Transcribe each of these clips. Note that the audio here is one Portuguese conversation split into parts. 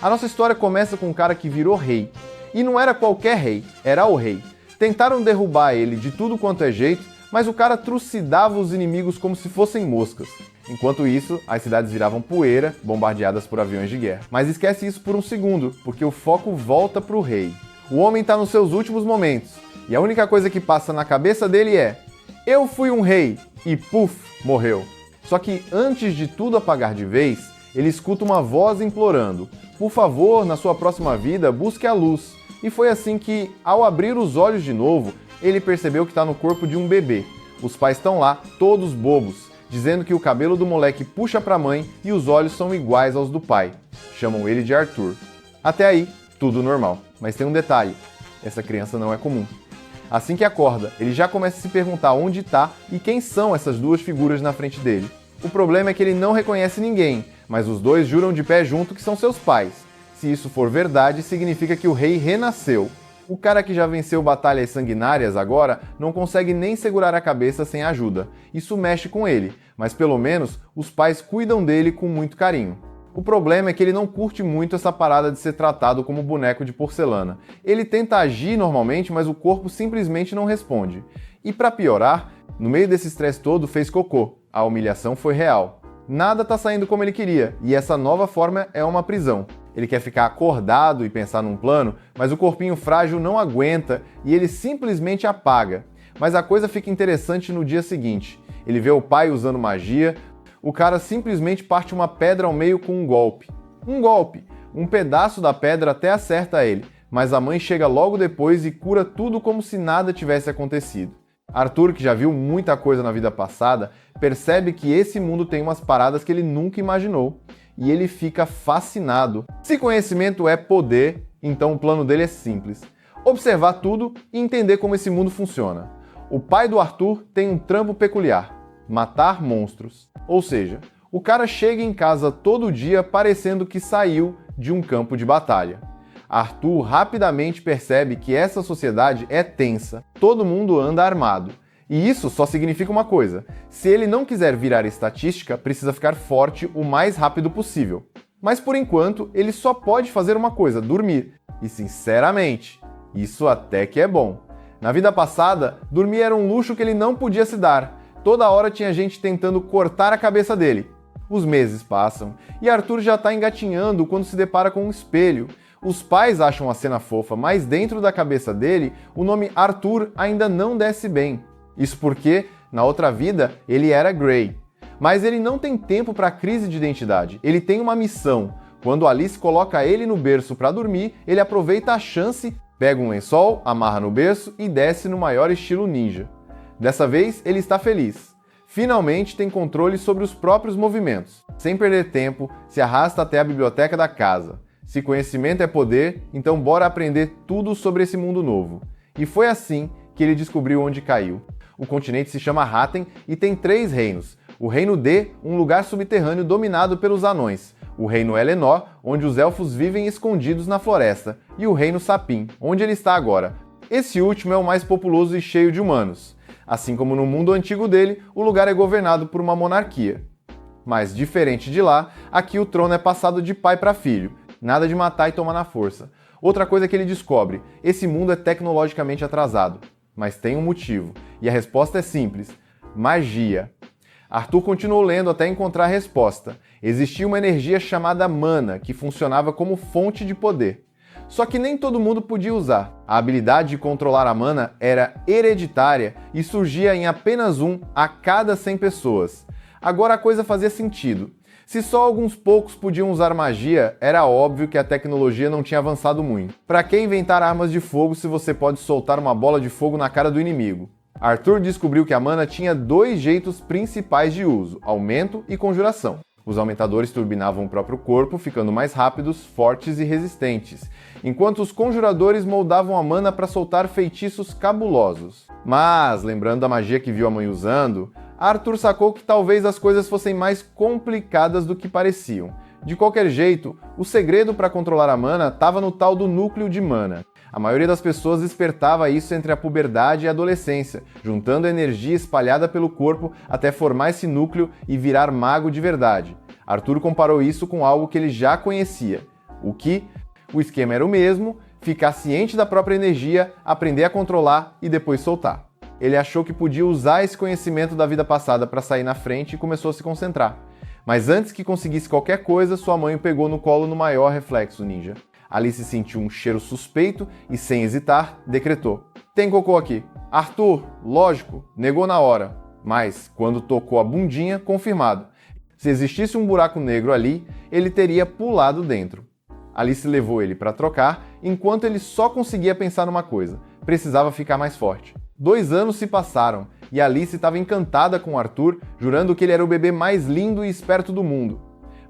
A nossa história começa com um cara que virou rei. E não era qualquer rei, era o rei. Tentaram derrubar ele de tudo quanto é jeito, mas o cara trucidava os inimigos como se fossem moscas. Enquanto isso, as cidades viravam poeira, bombardeadas por aviões de guerra. Mas esquece isso por um segundo, porque o foco volta pro rei. O homem está nos seus últimos momentos, e a única coisa que passa na cabeça dele é: eu fui um rei, e puf, morreu. Só que antes de tudo apagar de vez, ele escuta uma voz implorando: por favor, na sua próxima vida, busque a luz. E foi assim que, ao abrir os olhos de novo, ele percebeu que está no corpo de um bebê. Os pais estão lá, todos bobos, dizendo que o cabelo do moleque puxa para a mãe e os olhos são iguais aos do pai. Chamam ele de Arthur. Até aí, tudo normal. Mas tem um detalhe: essa criança não é comum. Assim que acorda, ele já começa a se perguntar onde está e quem são essas duas figuras na frente dele. O problema é que ele não reconhece ninguém, mas os dois juram de pé junto que são seus pais. Se isso for verdade, significa que o rei renasceu. O cara que já venceu batalhas sanguinárias agora não consegue nem segurar a cabeça sem ajuda. Isso mexe com ele, mas pelo menos os pais cuidam dele com muito carinho. O problema é que ele não curte muito essa parada de ser tratado como boneco de porcelana. Ele tenta agir normalmente, mas o corpo simplesmente não responde. E para piorar, no meio desse estresse todo fez cocô. A humilhação foi real. Nada tá saindo como ele queria, e essa nova forma é uma prisão. Ele quer ficar acordado e pensar num plano, mas o corpinho frágil não aguenta e ele simplesmente apaga. Mas a coisa fica interessante no dia seguinte. Ele vê o pai usando magia, o cara simplesmente parte uma pedra ao meio com um golpe. Um golpe! Um pedaço da pedra até acerta ele, mas a mãe chega logo depois e cura tudo como se nada tivesse acontecido. Arthur, que já viu muita coisa na vida passada, percebe que esse mundo tem umas paradas que ele nunca imaginou. E ele fica fascinado. Se conhecimento é poder, então o plano dele é simples: observar tudo e entender como esse mundo funciona. O pai do Arthur tem um trampo peculiar: matar monstros. Ou seja, o cara chega em casa todo dia parecendo que saiu de um campo de batalha. Arthur rapidamente percebe que essa sociedade é tensa, todo mundo anda armado. E isso só significa uma coisa: se ele não quiser virar estatística, precisa ficar forte o mais rápido possível. Mas por enquanto, ele só pode fazer uma coisa: dormir. E sinceramente, isso até que é bom. Na vida passada, dormir era um luxo que ele não podia se dar. Toda hora tinha gente tentando cortar a cabeça dele. Os meses passam, e Arthur já está engatinhando quando se depara com um espelho. Os pais acham a cena fofa, mas dentro da cabeça dele, o nome Arthur ainda não desce bem. Isso porque, na outra vida, ele era Grey. Mas ele não tem tempo para a crise de identidade. Ele tem uma missão. Quando Alice coloca ele no berço para dormir, ele aproveita a chance, pega um lençol, amarra no berço e desce no maior estilo ninja. Dessa vez, ele está feliz. Finalmente tem controle sobre os próprios movimentos. Sem perder tempo, se arrasta até a biblioteca da casa. Se conhecimento é poder, então bora aprender tudo sobre esse mundo novo. E foi assim que ele descobriu onde caiu. O continente se chama Hatten e tem 3 reinos. O Reino D, um lugar subterrâneo dominado pelos anões. O Reino Elenor, onde os elfos vivem escondidos na floresta. E o Reino Sapim, onde ele está agora. Esse último é o mais populoso e cheio de humanos. Assim como no mundo antigo dele, o lugar é governado por uma monarquia. Mas, diferente de lá, aqui o trono é passado de pai para filho. Nada de matar e tomar na força. Outra coisa que ele descobre: esse mundo é tecnologicamente atrasado. Mas tem um motivo, e a resposta é simples: magia. Arthur continuou lendo até encontrar a resposta. Existia uma energia chamada mana, que funcionava como fonte de poder. Só que nem todo mundo podia usar. A habilidade de controlar a mana era hereditária e surgia em apenas um a cada 100 pessoas. Agora a coisa fazia sentido. Se só alguns poucos podiam usar magia, era óbvio que a tecnologia não tinha avançado muito. Para que inventar armas de fogo se você pode soltar uma bola de fogo na cara do inimigo? Arthur descobriu que a mana tinha 2 jeitos principais de uso: aumento e conjuração. Os aumentadores turbinavam o próprio corpo, ficando mais rápidos, fortes e resistentes, enquanto os conjuradores moldavam a mana para soltar feitiços cabulosos. Mas, lembrando da magia que viu a mãe usando, Arthur sacou que talvez as coisas fossem mais complicadas do que pareciam. De qualquer jeito, o segredo para controlar a mana estava no tal do núcleo de mana. A maioria das pessoas despertava isso entre a puberdade e a adolescência, juntando a energia espalhada pelo corpo até formar esse núcleo e virar mago de verdade. Arthur comparou isso com algo que ele já conhecia: O esquema era o mesmo, ficar ciente da própria energia, aprender a controlar e depois soltar. Ele achou que podia usar esse conhecimento da vida passada para sair na frente e começou a se concentrar. Mas antes que conseguisse qualquer coisa, sua mãe o pegou no colo no maior reflexo ninja. Alice sentiu um cheiro suspeito e, sem hesitar, decretou: "Tem cocô aqui." Arthur, lógico, negou na hora, mas, quando tocou a bundinha, confirmado. Se existisse um buraco negro ali, ele teria pulado dentro. Alice levou ele para trocar, enquanto ele só conseguia pensar numa coisa: precisava ficar mais forte. 2 anos se passaram e Alice estava encantada com Arthur, jurando que ele era o bebê mais lindo e esperto do mundo.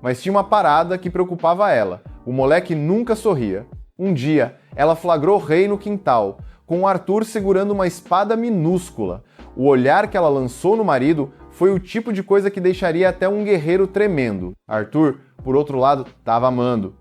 Mas tinha uma parada que preocupava ela: o moleque nunca sorria. Um dia, ela flagrou Ray no quintal, com Arthur segurando uma espada minúscula. O olhar que ela lançou no marido foi o tipo de coisa que deixaria até um guerreiro tremendo. Arthur, por outro lado, estava amando.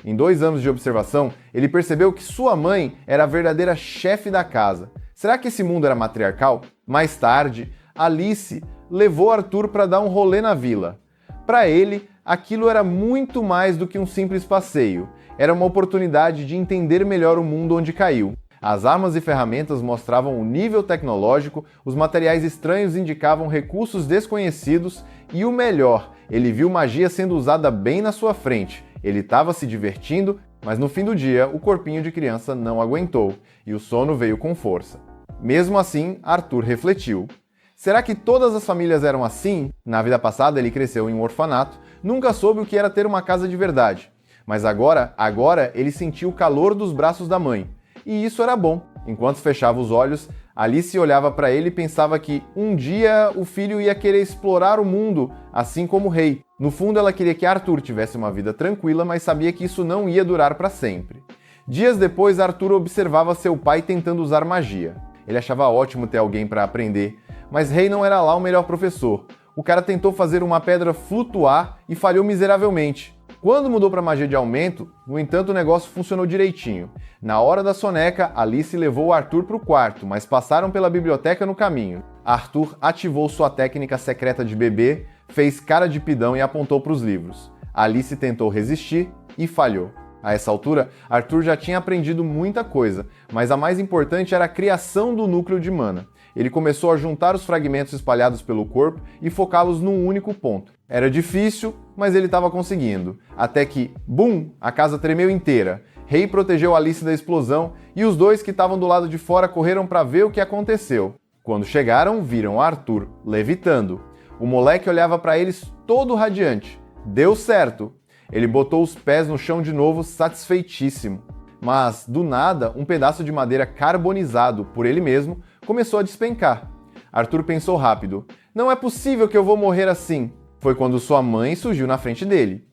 Em 2 anos de observação, ele percebeu que sua mãe era a verdadeira chefe da casa. Será que esse mundo era matriarcal? Mais tarde, Alice levou Arthur para dar um rolê na vila. Para ele, aquilo era muito mais do que um simples passeio. Era uma oportunidade de entender melhor o mundo onde caiu. As armas e ferramentas mostravam o nível tecnológico, os materiais estranhos indicavam recursos desconhecidos e o melhor, ele viu magia sendo usada bem na sua frente. Ele estava se divertindo, mas no fim do dia o corpinho de criança não aguentou e o sono veio com força. Mesmo assim, Arthur refletiu. Será que todas as famílias eram assim? Na vida passada ele cresceu em um orfanato, nunca soube o que era ter uma casa de verdade. Mas agora ele sentiu o calor dos braços da mãe. E isso era bom. Enquanto fechava os olhos, Alice olhava para ele e pensava que um dia o filho ia querer explorar o mundo, assim como o rei. No fundo, ela queria que Arthur tivesse uma vida tranquila, mas sabia que isso não ia durar para sempre. Dias depois, Arthur observava seu pai tentando usar magia. Ele achava ótimo ter alguém para aprender, mas Rei não era lá o melhor professor. O cara tentou fazer uma pedra flutuar e falhou miseravelmente. Quando mudou para magia de aumento, no entanto o negócio funcionou direitinho. Na hora da soneca, Alice levou Arthur para o quarto, mas passaram pela biblioteca no caminho. Arthur ativou sua técnica secreta de bebê, fez cara de pidão e apontou para os livros. Alice tentou resistir e falhou. A essa altura, Arthur já tinha aprendido muita coisa, mas a mais importante era a criação do núcleo de mana. Ele começou a juntar os fragmentos espalhados pelo corpo e focá-los num único ponto. Era difícil, mas ele estava conseguindo. Até que, bum, a casa tremeu inteira. Rei protegeu Alice da explosão e os dois que estavam do lado de fora correram para ver o que aconteceu. Quando chegaram, viram Arthur levitando. O moleque olhava para eles todo radiante. Deu certo! Ele botou os pés no chão de novo, satisfeitíssimo. Mas, do nada, um pedaço de madeira carbonizado por ele mesmo começou a despencar. Arthur pensou rápido. Não é possível que eu vou morrer assim. Foi quando sua mãe surgiu na frente dele.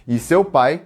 E seu pai,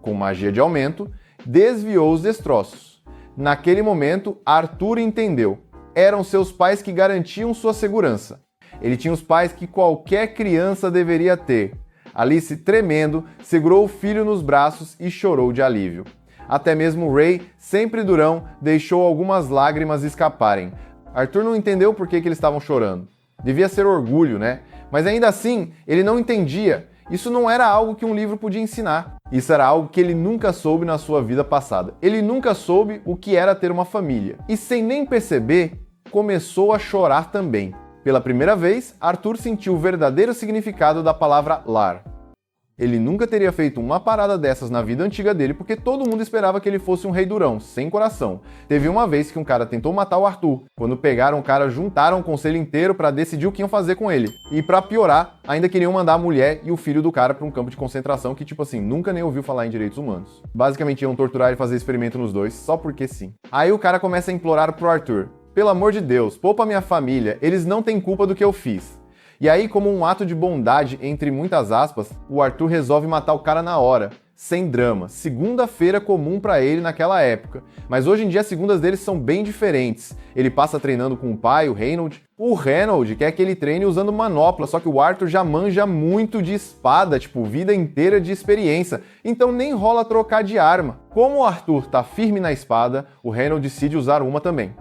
com magia de aumento, desviou os destroços. Naquele momento, Arthur entendeu. Eram seus pais que garantiam sua segurança. Ele tinha os pais que qualquer criança deveria ter. Alice, tremendo, segurou o filho nos braços e chorou de alívio. Até mesmo Ray, sempre durão, deixou algumas lágrimas escaparem. Arthur não entendeu por que eles estavam chorando. Devia ser orgulho, né? Mas ainda assim, ele não entendia. Isso não era algo que um livro podia ensinar. Isso era algo que ele nunca soube na sua vida passada. Ele nunca soube o que era ter uma família. E sem nem perceber, começou a chorar também. Pela primeira vez, Arthur sentiu o verdadeiro significado da palavra lar. Ele nunca teria feito uma parada dessas na vida antiga dele porque todo mundo esperava que ele fosse um rei durão, sem coração. Teve uma vez que um cara tentou matar o Arthur. Quando pegaram o cara, juntaram o conselho inteiro para decidir o que iam fazer com ele. E para piorar, ainda queriam mandar a mulher e o filho do cara para um campo de concentração que, tipo assim, nunca nem ouviu falar em direitos humanos. Basicamente iam torturar e fazer experimento nos dois, só porque sim. Aí o cara começa a implorar pro Arthur: pelo amor de Deus, poupa minha família, eles não têm culpa do que eu fiz. E aí, como um ato de bondade, entre muitas aspas, o Arthur resolve matar o cara na hora, sem drama. Segunda-feira comum pra ele naquela época. Mas hoje em dia as segundas dele são bem diferentes. Ele passa treinando com o pai, o Reynold. O Reynold quer que ele treine usando manopla, só que o Arthur já manja muito de espada, tipo, vida inteira de experiência. Então nem rola trocar de arma. Como o Arthur tá firme na espada, o Reynold decide usar uma também.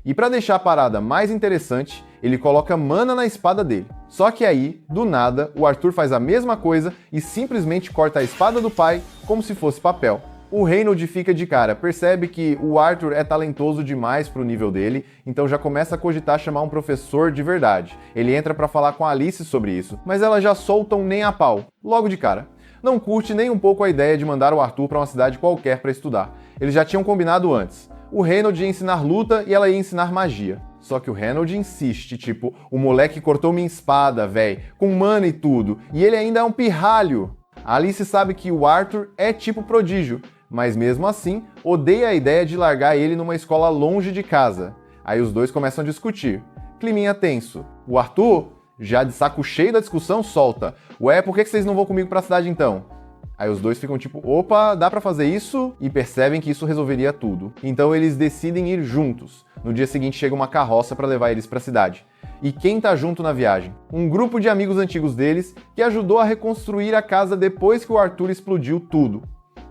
E para deixar a parada mais interessante, ele coloca mana na espada dele. Só que aí, do nada, o Arthur faz a mesma coisa e simplesmente corta a espada do pai como se fosse papel. O Reynold fica de cara, percebe que o Arthur é talentoso demais pro nível dele, então já começa a cogitar chamar um professor de verdade. Ele entra para falar com a Alice sobre isso, mas ela já solta um nem a pau, logo de cara. Não curte nem um pouco a ideia de mandar o Arthur para uma cidade qualquer para estudar. Eles já tinham combinado antes. O Reynold ia ensinar luta e ela ia ensinar magia. Só que o Reynold insiste, tipo, o moleque cortou minha espada, véi, com mana e tudo, e ele ainda é um pirralho. A Alice sabe que o Arthur é tipo prodígio, mas mesmo assim, odeia a ideia de largar ele numa escola longe de casa. Aí os dois começam a discutir. Climinha tenso. O Arthur, já de saco cheio da discussão, solta: ué, por que vocês não vão comigo pra cidade então? Aí os dois ficam tipo, opa, dá pra fazer isso? E percebem que isso resolveria tudo. Então eles decidem ir juntos. No dia seguinte chega uma carroça pra levar eles pra cidade. E quem tá junto na viagem? Um grupo de amigos antigos deles que ajudou a reconstruir a casa depois que o Arthur explodiu tudo.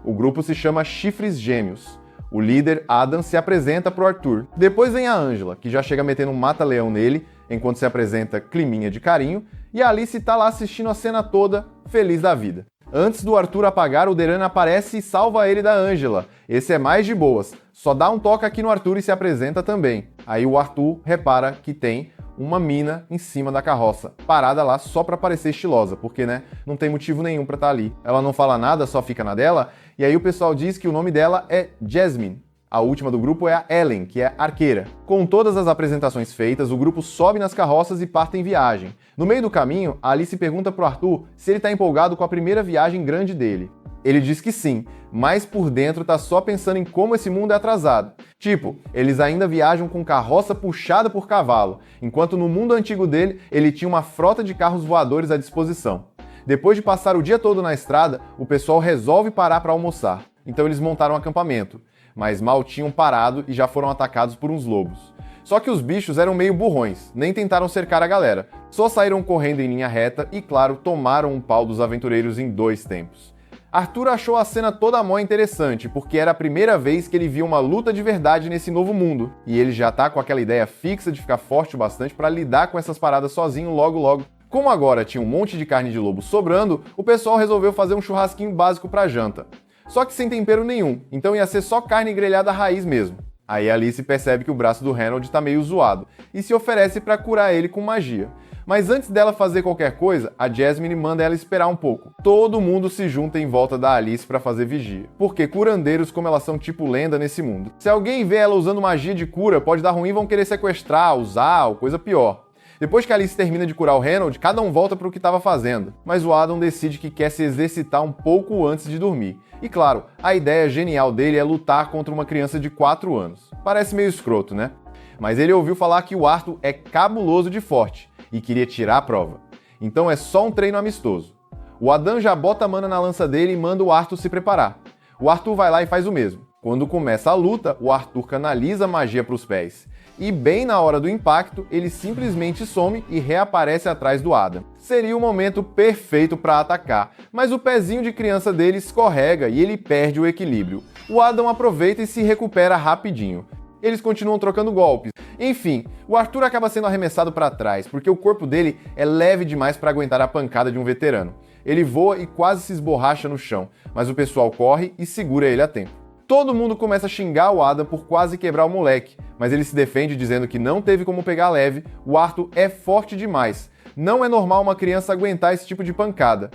O grupo se chama Chifres Gêmeos. O líder, Adam, se apresenta pro Arthur. Depois vem a Angela, que já chega metendo um mata-leão nele, enquanto se apresenta Climinha de carinho, e a Alice tá lá assistindo a cena toda, feliz da vida. Antes do Arthur apagar, o Deran aparece e salva ele da Angela. Esse é mais de boas. Só dá um toque aqui no Arthur e se apresenta também. Aí o Arthur repara que tem uma mina em cima da carroça, parada lá só pra parecer estilosa, porque, né, não tem motivo nenhum pra estar ali. Ela não fala nada, só fica na dela, e aí o pessoal diz que o nome dela é Jasmine. A última do grupo é a Ellen, que é arqueira. Com todas as apresentações feitas, o grupo sobe nas carroças e parte em viagem. No meio do caminho, a Alice pergunta pro Arthur se ele tá empolgado com a primeira viagem grande dele. Ele diz que sim, mas por dentro tá só pensando em como esse mundo é atrasado. Tipo, eles ainda viajam com carroça puxada por cavalo, enquanto no mundo antigo dele, ele tinha uma frota de carros voadores à disposição. Depois de passar o dia todo na estrada, o pessoal resolve parar para almoçar. Então eles montaram um acampamento, mas mal tinham parado e já foram atacados por uns lobos. Só que os bichos eram meio burrões, nem tentaram cercar a galera, só saíram correndo em linha reta e, claro, tomaram um pau dos aventureiros em 2 tempos. Arthur achou a cena toda mó interessante, porque era a primeira vez que ele via uma luta de verdade nesse novo mundo, e ele já tá com aquela ideia fixa de ficar forte o bastante para lidar com essas paradas sozinho logo logo. Como agora tinha um monte de carne de lobo sobrando, o pessoal resolveu fazer um churrasquinho básico pra janta. Só que sem tempero nenhum, então ia ser só carne grelhada raiz mesmo. Aí a Alice percebe que o braço do Reynold tá meio zoado e se oferece para curar ele com magia. Mas antes dela fazer qualquer coisa, a Jasmine manda ela esperar um pouco. Todo mundo se junta em volta da Alice para fazer vigia, porque curandeiros como elas são tipo lenda nesse mundo. Se alguém vê ela usando magia de cura, pode dar ruim e vão querer sequestrar, usar ou coisa pior. Depois que a Alice termina de curar o Reynold, cada um volta para o que estava fazendo, mas o Adam decide que quer se exercitar um pouco antes de dormir. E claro, a ideia genial dele é lutar contra uma criança de 4 anos. Parece meio escroto, né? Mas ele ouviu falar que o Arthur é cabuloso de forte e queria tirar a prova. Então é só um treino amistoso. O Adam já bota a mana na lança dele e manda o Arthur se preparar. O Arthur vai lá e faz o mesmo. Quando começa a luta, o Arthur canaliza a magia para os pés. E bem na hora do impacto, ele simplesmente some e reaparece atrás do Adam. Seria o momento perfeito para atacar, mas o pezinho de criança dele escorrega e ele perde o equilíbrio. O Adam aproveita e se recupera rapidinho. Eles continuam trocando golpes. Enfim, o Arthur acaba sendo arremessado para trás, porque o corpo dele é leve demais para aguentar a pancada de um veterano. Ele voa e quase se esborracha no chão, mas o pessoal corre e segura ele a tempo. Todo mundo começa a xingar o Adam por quase quebrar o moleque, mas ele se defende dizendo que não teve como pegar leve, o Arthur é forte demais. Não é normal uma criança aguentar esse tipo de pancada.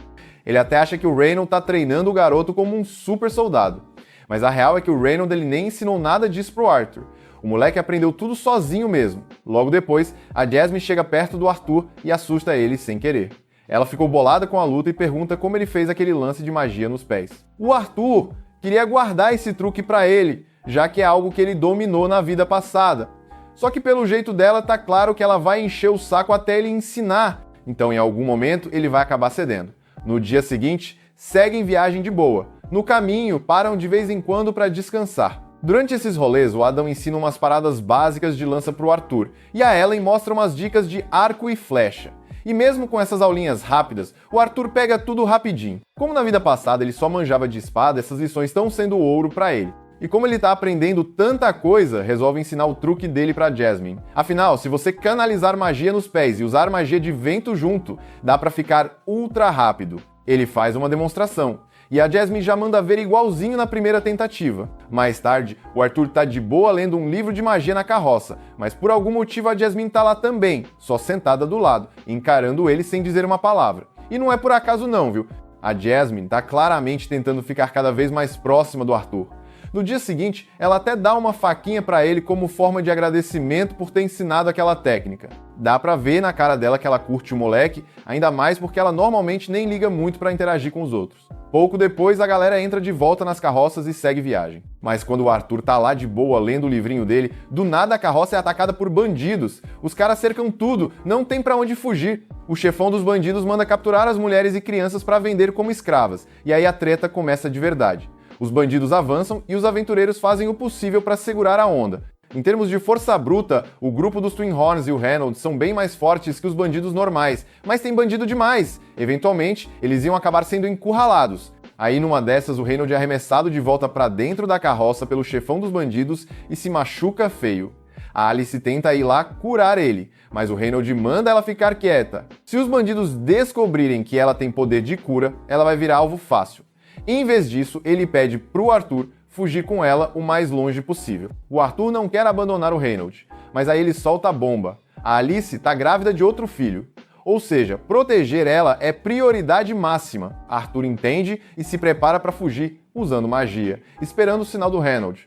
Ele até acha que o Reynold tá treinando o garoto como um super soldado. Mas a real é que o Reynold ele nem ensinou nada disso pro Arthur. O moleque aprendeu tudo sozinho mesmo. Logo depois, a Jasmine chega perto do Arthur e assusta ele sem querer. Ela ficou bolada com a luta e pergunta como ele fez aquele lance de magia nos pés. O Arthur queria guardar esse truque pra ele, já que é algo que ele dominou na vida passada. Só que pelo jeito dela tá claro que ela vai encher o saco até ele ensinar, então em algum momento ele vai acabar cedendo. No dia seguinte, seguem viagem de boa. No caminho, param de vez em quando para descansar. Durante esses rolês, o Adam ensina umas paradas básicas de lança pro Arthur, e a Ellen mostra umas dicas de arco e flecha. E mesmo com essas aulinhas rápidas, o Arthur pega tudo rapidinho. Como na vida passada ele só manjava de espada, essas lições estão sendo ouro para ele. E como ele tá aprendendo tanta coisa, resolve ensinar o truque dele pra Jasmine. Afinal, se você canalizar magia nos pés e usar magia de vento junto, dá pra ficar ultra rápido. Ele faz uma demonstração. E a Jasmine já manda ver igualzinho na primeira tentativa. Mais tarde, o Arthur tá de boa lendo um livro de magia na carroça, mas por algum motivo a Jasmine tá lá também, só sentada do lado, encarando ele sem dizer uma palavra. E não é por acaso não, viu? A Jasmine tá claramente tentando ficar cada vez mais próxima do Arthur. No dia seguinte, ela até dá uma faquinha pra ele como forma de agradecimento por ter ensinado aquela técnica. Dá pra ver na cara dela que ela curte o moleque, ainda mais porque ela normalmente nem liga muito pra interagir com os outros. Pouco depois, a galera entra de volta nas carroças e segue viagem. Mas quando o Arthur tá lá de boa lendo o livrinho dele, do nada a carroça é atacada por bandidos. Os caras cercam tudo, não tem pra onde fugir. O chefão dos bandidos manda capturar as mulheres e crianças pra vender como escravas, e aí a treta começa de verdade. Os bandidos avançam e os aventureiros fazem o possível para segurar a onda. Em termos de força bruta, o grupo dos Twin Horns e o Reynolds são bem mais fortes que os bandidos normais, mas tem bandido demais. Eventualmente, eles iam acabar sendo encurralados. Aí numa dessas, o Reynolds é arremessado de volta para dentro da carroça pelo chefão dos bandidos e se machuca feio. A Alice tenta ir lá curar ele, mas o Reynolds manda ela ficar quieta. Se os bandidos descobrirem que ela tem poder de cura, ela vai virar alvo fácil. Em vez disso, ele pede pro Arthur fugir com ela o mais longe possível. O Arthur não quer abandonar o Reynolds, mas aí ele solta a bomba. A Alice tá grávida de outro filho. Ou seja, proteger ela é prioridade máxima. Arthur entende e se prepara para fugir, usando magia, esperando o sinal do Reynolds.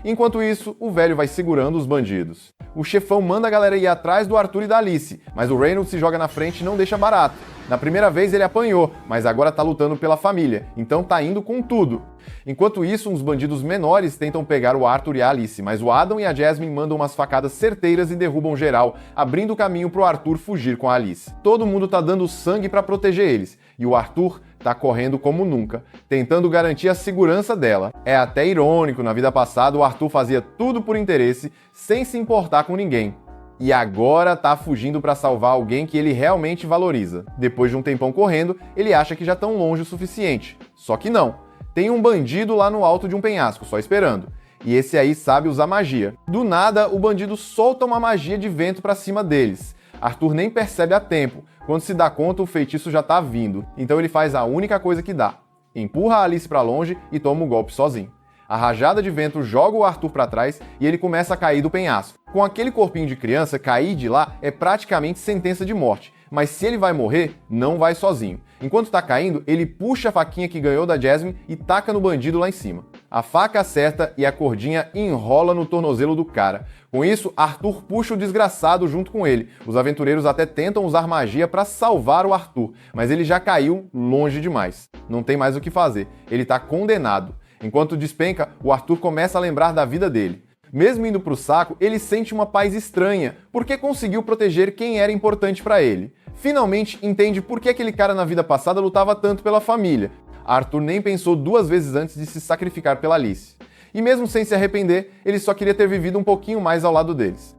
Enquanto isso, o velho vai segurando os bandidos. O chefão manda a galera ir atrás do Arthur e da Alice, mas o Reynolds se joga na frente e não deixa barato. Na primeira vez ele apanhou, mas agora tá lutando pela família, então tá indo com tudo. Enquanto isso, uns bandidos menores tentam pegar o Arthur e a Alice, mas o Adam e a Jasmine mandam umas facadas certeiras e derrubam geral, abrindo o caminho pro Arthur fugir com a Alice. Todo mundo tá dando sangue pra proteger eles, e o Arthur tá correndo como nunca, tentando garantir a segurança dela. É até irônico, na vida passada o Arthur fazia tudo por interesse, sem se importar com ninguém. E agora tá fugindo para salvar alguém que ele realmente valoriza. Depois de um tempão correndo, ele acha que já estão longe o suficiente. Só que não. Tem um bandido lá no alto de um penhasco, só esperando. E esse aí sabe usar magia. Do nada, o bandido solta uma magia de vento para cima deles. Arthur nem percebe a tempo. Quando se dá conta, o feitiço já tá vindo. Então ele faz a única coisa que dá. Empurra a Alice para longe e toma o golpe sozinho. A rajada de vento joga o Arthur para trás e ele começa a cair do penhasco. Com aquele corpinho de criança, cair de lá é praticamente sentença de morte. Mas se ele vai morrer, não vai sozinho. Enquanto tá caindo, ele puxa a faquinha que ganhou da Jasmine e taca no bandido lá em cima. A faca acerta e a cordinha enrola no tornozelo do cara. Com isso, Arthur puxa o desgraçado junto com ele. Os aventureiros até tentam usar magia para salvar o Arthur, mas ele já caiu longe demais. Não tem mais o que fazer. Ele tá condenado. Enquanto despenca, o Arthur começa a lembrar da vida dele. Mesmo indo pro saco, ele sente uma paz estranha, porque conseguiu proteger quem era importante para ele. Finalmente entende por que aquele cara na vida passada lutava tanto pela família. Arthur nem pensou duas vezes antes de se sacrificar pela Alice. E mesmo sem se arrepender, ele só queria ter vivido um pouquinho mais ao lado deles.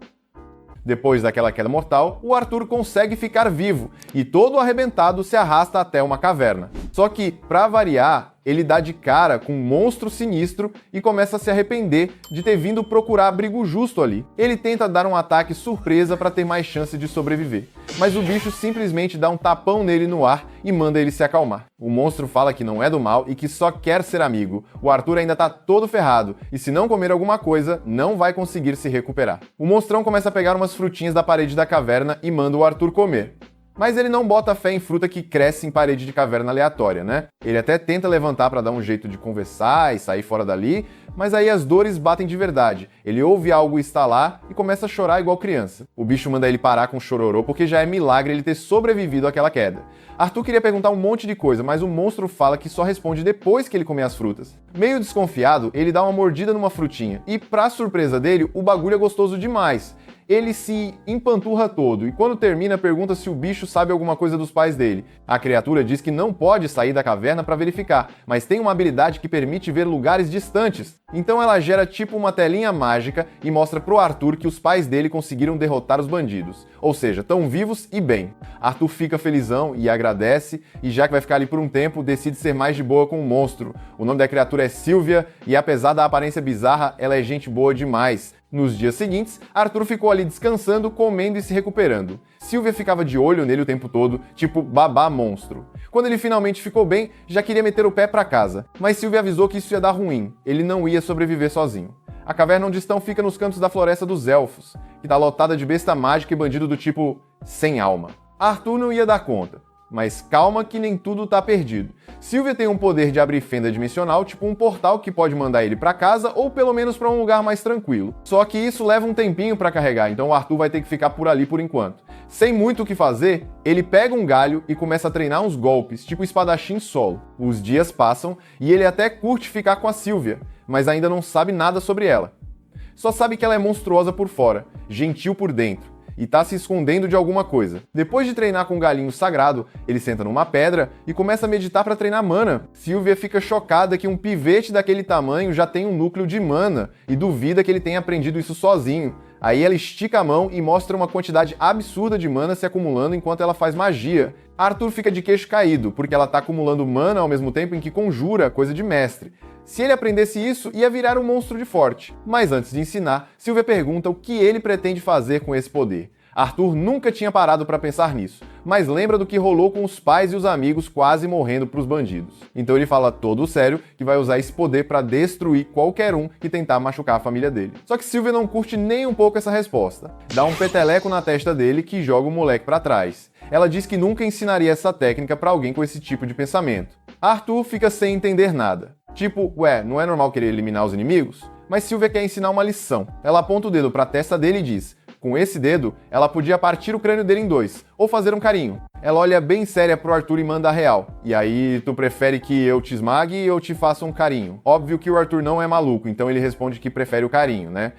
Depois daquela queda mortal, o Arthur consegue ficar vivo e todo arrebentado se arrasta até uma caverna. Só que, pra variar, ele dá de cara com um monstro sinistro e começa a se arrepender de ter vindo procurar abrigo justo ali. Ele tenta dar um ataque surpresa para ter mais chance de sobreviver, mas o bicho simplesmente dá um tapão nele no ar e manda ele se acalmar. O monstro fala que não é do mal e que só quer ser amigo. O Arthur ainda tá todo ferrado e se não comer alguma coisa, não vai conseguir se recuperar. O monstrão começa a pegar umas frutinhas da parede da caverna e manda o Arthur comer. Mas ele não bota fé em fruta que cresce em parede de caverna aleatória, né? Ele até tenta levantar para dar um jeito de conversar e sair fora dali, mas aí as dores batem de verdade. Ele ouve algo estalar e começa a chorar igual criança. O bicho manda ele parar com o chororô porque já é milagre ele ter sobrevivido àquela queda. Arthur queria perguntar um monte de coisa, mas o monstro fala que só responde depois que ele comer as frutas. Meio desconfiado, ele dá uma mordida numa frutinha e, pra surpresa dele, o bagulho é gostoso demais. ele se empanturra todo e quando termina pergunta se o bicho sabe alguma coisa dos pais dele. A criatura diz que não pode sair da caverna para verificar, mas tem uma habilidade que permite ver lugares distantes. Então ela gera tipo uma telinha mágica e mostra pro Arthur que os pais dele conseguiram derrotar os bandidos. Ou seja, estão vivos e bem. Arthur fica felizão e agradece, e já que vai ficar ali por um tempo, decide ser mais de boa com o monstro. O nome da criatura é Sylvia e apesar da aparência bizarra, ela é gente boa demais. Nos dias seguintes, Arthur ficou ali descansando, comendo e se recuperando. Sylvia ficava de olho nele o tempo todo, tipo babá monstro. Quando ele finalmente ficou bem, já queria meter o pé pra casa, mas Sylvia avisou que isso ia dar ruim, ele não ia sobreviver sozinho. A caverna onde estão fica nos cantos da floresta dos elfos, que tá lotada de besta mágica e bandido do tipo sem alma. Arthur não ia dar conta. Mas calma que nem tudo tá perdido. Sylvia tem um poder de abrir fenda dimensional, tipo um portal que pode mandar ele pra casa ou pelo menos pra um lugar mais tranquilo. Só que isso leva um tempinho pra carregar, então o Arthur vai ter que ficar por ali por enquanto. Sem muito o que fazer, ele pega um galho e começa a treinar uns golpes, tipo espadachim solo. Os dias passam e ele até curte ficar com a Sylvia, mas ainda não sabe nada sobre ela. Só sabe que ela é monstruosa por fora, gentil por dentro e tá se escondendo de alguma coisa. Depois de treinar com um galinho sagrado, ele senta numa pedra e começa a meditar para treinar mana. Sylvia fica chocada que um pivete daquele tamanho já tem um núcleo de mana e duvida que ele tenha aprendido isso sozinho. Aí ela estica a mão e mostra uma quantidade absurda de mana se acumulando enquanto ela faz magia. Arthur fica de queixo caído, porque ela tá acumulando mana ao mesmo tempo em que conjura, coisa de mestre. Se ele aprendesse isso, ia virar um monstro de forte. Mas antes de ensinar, Sylvia pergunta o que ele pretende fazer com esse poder. Arthur nunca tinha parado para pensar nisso, mas lembra do que rolou com os pais e os amigos quase morrendo para os bandidos. Então ele fala todo sério que vai usar esse poder para destruir qualquer um que tentar machucar a família dele. Só que Sylvia não curte nem um pouco essa resposta. Dá um peteleco na testa dele que joga o moleque para trás. Ela diz que nunca ensinaria essa técnica para alguém com esse tipo de pensamento. Arthur fica sem entender nada. Tipo, ué, não é normal querer eliminar os inimigos? Mas Sylvia quer ensinar uma lição. Ela aponta o dedo para a testa dele e diz: com esse dedo, ela podia partir o crânio dele em dois, ou fazer um carinho. Ela olha bem séria pro Arthur e manda a real. E aí, tu prefere que eu te esmague ou te faça um carinho? Óbvio que o Arthur não é maluco, então ele responde que prefere o carinho, né?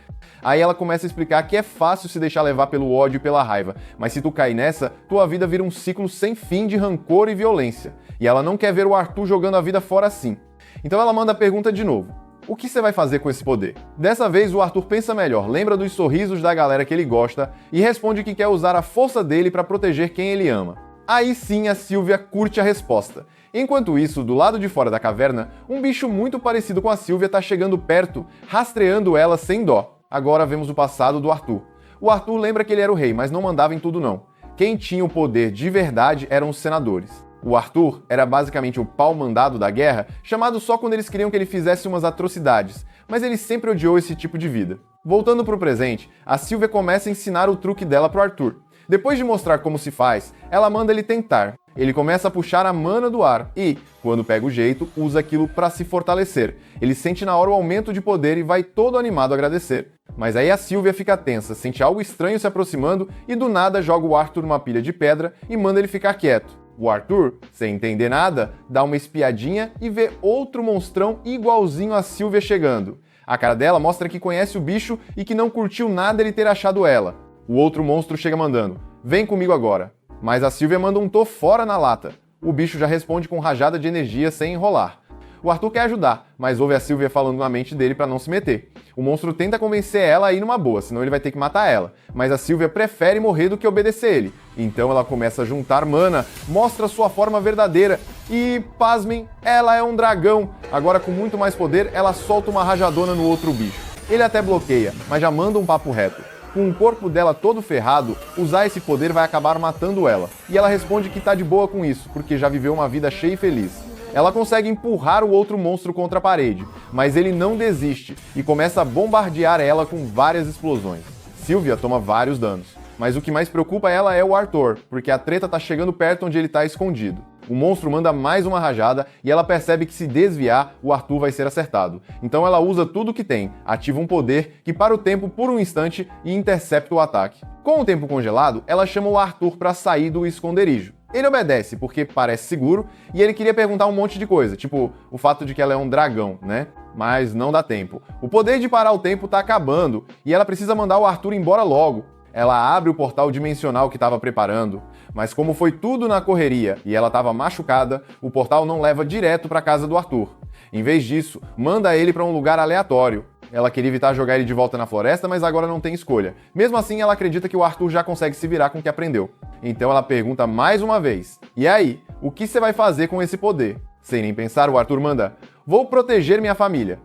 Aí ela começa a explicar que é fácil se deixar levar pelo ódio e pela raiva, mas se tu cair nessa, tua vida vira um ciclo sem fim de rancor e violência. E ela não quer ver o Arthur jogando a vida fora assim. Então ela manda a pergunta de novo. O que você vai fazer com esse poder? Dessa vez o Arthur pensa melhor, lembra dos sorrisos da galera que ele gosta e responde que quer usar a força dele para proteger quem ele ama. Aí sim a Sylvia curte a resposta. Enquanto isso, do lado de fora da caverna, um bicho muito parecido com a Sylvia tá chegando perto, rastreando ela sem dó. Agora vemos o passado do Arthur. O Arthur lembra que ele era o rei, mas não mandava em tudo não. Quem tinha o poder de verdade eram os senadores. O Arthur era basicamente o pau-mandado da guerra, chamado só quando eles queriam que ele fizesse umas atrocidades, mas ele sempre odiou esse tipo de vida. Voltando pro presente, a Sylvia começa a ensinar o truque dela pro Arthur. Depois de mostrar como se faz, ela manda ele tentar. Ele começa a puxar a mana do ar e, quando pega o jeito, usa aquilo para se fortalecer. Ele sente na hora o aumento de poder e vai todo animado agradecer. Mas aí a Sylvia fica tensa, sente algo estranho se aproximando e do nada joga o Arthur numa pilha de pedra e manda ele ficar quieto. O Arthur, sem entender nada, dá uma espiadinha e vê outro monstrão igualzinho a Sylvia chegando. A cara dela mostra que conhece o bicho e que não curtiu nada ele ter achado ela. O outro monstro chega mandando: vem comigo agora. Mas a Sylvia manda um tô fora na lata. O bicho já responde com rajada de energia sem enrolar. O Arthur quer ajudar, mas ouve a Sylvia falando na mente dele pra não se meter. O monstro tenta convencer ela a ir numa boa, senão ele vai ter que matar ela. Mas a Sylvia prefere morrer do que obedecer ele. Então ela começa a juntar mana, mostra sua forma verdadeira e, pasmem, ela é um dragão. Agora com muito mais poder, ela solta uma rajadona no outro bicho. Ele até bloqueia, mas já manda um papo reto. Com o corpo dela todo ferrado, usar esse poder vai acabar matando ela. E ela responde que tá de boa com isso, porque já viveu uma vida cheia e feliz. Ela consegue empurrar o outro monstro contra a parede, mas ele não desiste e começa a bombardear ela com várias explosões. Sylvia toma vários danos, mas o que mais preocupa ela é o Arthur, porque a treta tá chegando perto onde ele tá escondido. O monstro manda mais uma rajada e ela percebe que se desviar, o Arthur vai ser acertado. Então ela usa tudo que tem, ativa um poder que para o tempo por um instante e intercepta o ataque. Com o tempo congelado, ela chama o Arthur para sair do esconderijo. Ele obedece porque parece seguro e ele queria perguntar um monte de coisa, tipo o fato de que ela é um dragão, né? Mas não dá tempo. O poder de parar o tempo tá acabando e ela precisa mandar o Arthur embora logo. Ela abre o portal dimensional que estava preparando, mas como foi tudo na correria e ela estava machucada, o portal não leva direto para a casa do Arthur. Em vez disso, manda ele para um lugar aleatório. Ela queria evitar jogar ele de volta na floresta, mas agora não tem escolha. Mesmo assim, ela acredita que o Arthur já consegue se virar com o que aprendeu. Então ela pergunta mais uma vez: "E aí, o que você vai fazer com esse poder?" Sem nem pensar, o Arthur manda: "Vou proteger minha família."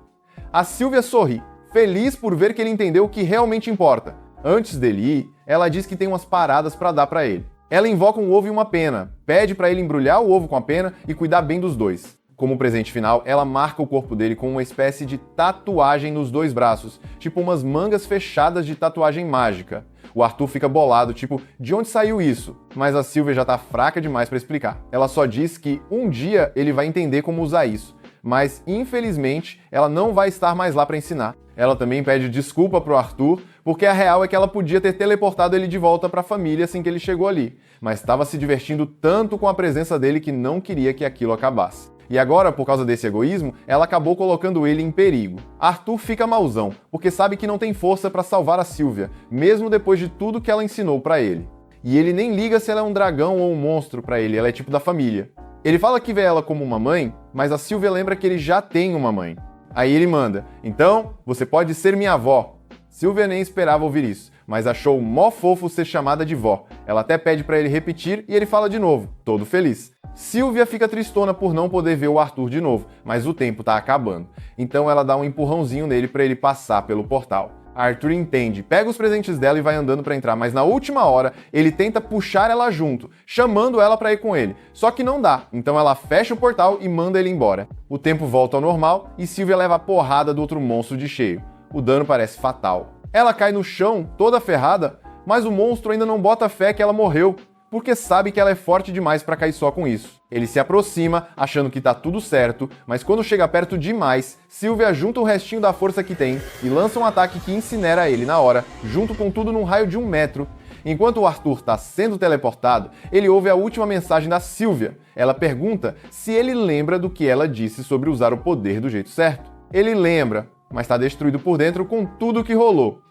A Sylvia sorri, feliz por ver que ele entendeu o que realmente importa. Antes dele ir, ela diz que tem umas paradas para dar para ele. Ela invoca um ovo e uma pena, pede para ele embrulhar o ovo com a pena e cuidar bem dos dois. Como presente final, ela marca o corpo dele com uma espécie de tatuagem nos dois braços, tipo umas mangas fechadas de tatuagem mágica. O Arthur fica bolado, tipo, de onde saiu isso? Mas a Sylvia já tá fraca demais para explicar. Ela só diz que um dia ele vai entender como usar isso, mas infelizmente ela não vai estar mais lá para ensinar. Ela também pede desculpa pro Arthur, porque a real é que ela podia ter teleportado ele de volta para a família assim que ele chegou ali, mas estava se divertindo tanto com a presença dele que não queria que aquilo acabasse. E agora, por causa desse egoísmo, ela acabou colocando ele em perigo. Arthur fica mauzão, porque sabe que não tem força para salvar a Sylvia, mesmo depois de tudo que ela ensinou para ele. E ele nem liga se ela é um dragão ou um monstro para ele, ela é tipo da família. Ele fala que vê ela como uma mãe, mas a Sylvia lembra que ele já tem uma mãe. Aí ele manda: "Então, você pode ser minha avó." Sylvia nem esperava ouvir isso, mas achou mó fofo ser chamada de vó. Ela até pede para ele repetir e ele fala de novo, todo feliz. Sylvia fica tristona por não poder ver o Arthur de novo, mas o tempo tá acabando. Então ela dá um empurrãozinho nele para ele passar pelo portal. Arthur entende, pega os presentes dela e vai andando para entrar, mas na última hora ele tenta puxar ela junto, chamando ela para ir com ele. Só que não dá, então ela fecha o portal e manda ele embora. O tempo volta ao normal e Sylvia leva a porrada do outro monstro de cheio. O dano parece fatal. Ela cai no chão, toda ferrada, mas o monstro ainda não bota fé que ela morreu, porque sabe que ela é forte demais para cair só com isso. Ele se aproxima, achando que tá tudo certo, mas quando chega perto demais, Sylvia junta o restinho da força que tem e lança um ataque que incinera ele na hora, junto com tudo num raio de 1 metro. Enquanto o Arthur tá sendo teleportado, ele ouve a última mensagem da Sylvia. Ela pergunta se ele lembra do que ela disse sobre usar o poder do jeito certo. Ele lembra, mas tá destruído por dentro com tudo que rolou.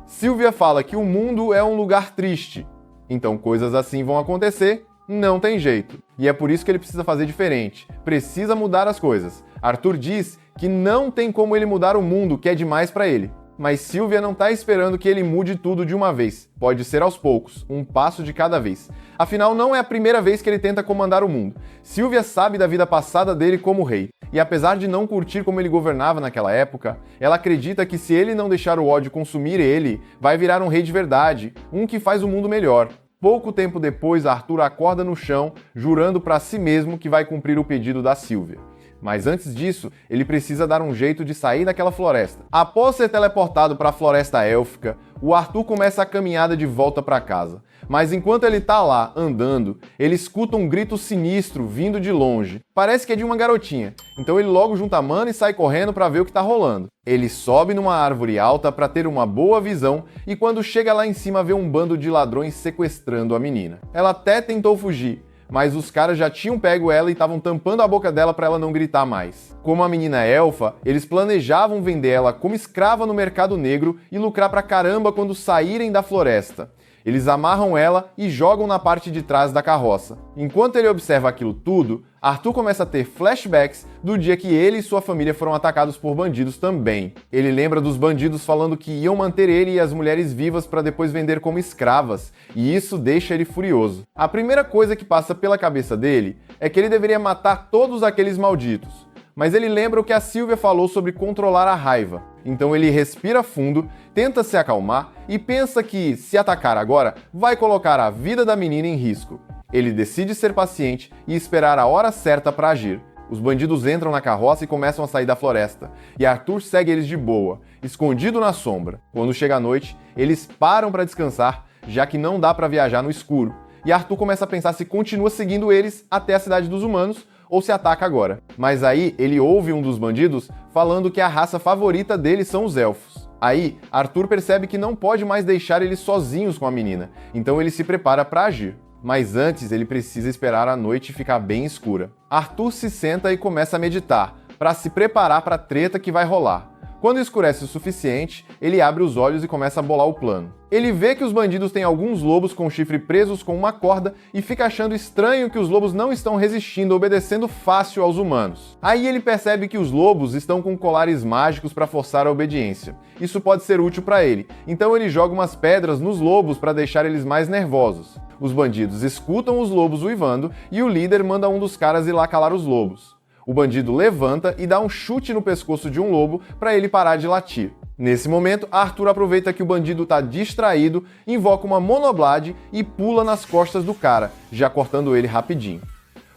Sylvia fala que o mundo é um lugar triste. Então coisas assim vão acontecer, não tem jeito. E é por isso que ele precisa fazer diferente. Precisa mudar as coisas. Arthur diz que não tem como ele mudar o mundo, que é demais para ele. Mas Sylvia não tá esperando que ele mude tudo de uma vez. Pode ser aos poucos, um passo de cada vez. Afinal, não é a primeira vez que ele tenta comandar o mundo. Sylvia sabe da vida passada dele como rei. E apesar de não curtir como ele governava naquela época, ela acredita que se ele não deixar o ódio consumir ele, vai virar um rei de verdade, um que faz o mundo melhor. Pouco tempo depois, Arthur acorda no chão, jurando para si mesmo que vai cumprir o pedido da Sylvia. Mas antes disso, ele precisa dar um jeito de sair daquela floresta. Após ser teleportado para a floresta élfica, o Arthur começa a caminhada de volta para casa. Mas enquanto ele tá lá, andando, ele escuta um grito sinistro vindo de longe. Parece que é de uma garotinha. Então ele logo junta a mana e sai correndo para ver o que tá rolando. Ele sobe numa árvore alta para ter uma boa visão e quando chega lá em cima vê um bando de ladrões sequestrando a menina. Ela até tentou fugir, mas os caras já tinham pego ela e estavam tampando a boca dela para ela não gritar mais. Como a menina é elfa, eles planejavam vender ela como escrava no mercado negro e lucrar pra caramba quando saírem da floresta. Eles amarram ela e jogam na parte de trás da carroça. Enquanto ele observa aquilo tudo, Arthur começa a ter flashbacks do dia que ele e sua família foram atacados por bandidos também. Ele lembra dos bandidos falando que iam manter ele e as mulheres vivas para depois vender como escravas, e isso deixa ele furioso. A primeira coisa que passa pela cabeça dele é que ele deveria matar todos aqueles malditos. Mas ele lembra o que a Sylvia falou sobre controlar a raiva. Então ele respira fundo, tenta se acalmar e pensa que, se atacar agora, vai colocar a vida da menina em risco. Ele decide ser paciente e esperar a hora certa para agir. Os bandidos entram na carroça e começam a sair da floresta, e Arthur segue eles de boa, escondido na sombra. Quando chega a noite, eles param para descansar, já que não dá para viajar no escuro. E Arthur começa a pensar se continua seguindo eles até a cidade dos humanos ou se ataca agora. Mas aí ele ouve um dos bandidos falando que a raça favorita dele são os elfos. Aí Arthur percebe que não pode mais deixar eles sozinhos com a menina, então ele se prepara para agir. Mas antes ele precisa esperar a noite ficar bem escura. Arthur se senta e começa a meditar, para se preparar para a treta que vai rolar. Quando escurece o suficiente, ele abre os olhos e começa a bolar o plano. Ele vê que os bandidos têm alguns lobos com chifre presos com uma corda e fica achando estranho que os lobos não estão resistindo, obedecendo fácil aos humanos. Aí ele percebe que os lobos estão com colares mágicos para forçar a obediência. Isso pode ser útil para ele, então ele joga umas pedras nos lobos para deixar eles mais nervosos. Os bandidos escutam os lobos uivando e o líder manda um dos caras ir lá calar os lobos. O bandido levanta e dá um chute no pescoço de um lobo para ele parar de latir. Nesse momento, Arthur aproveita que o bandido está distraído, invoca uma monoblade e pula nas costas do cara, já cortando ele rapidinho.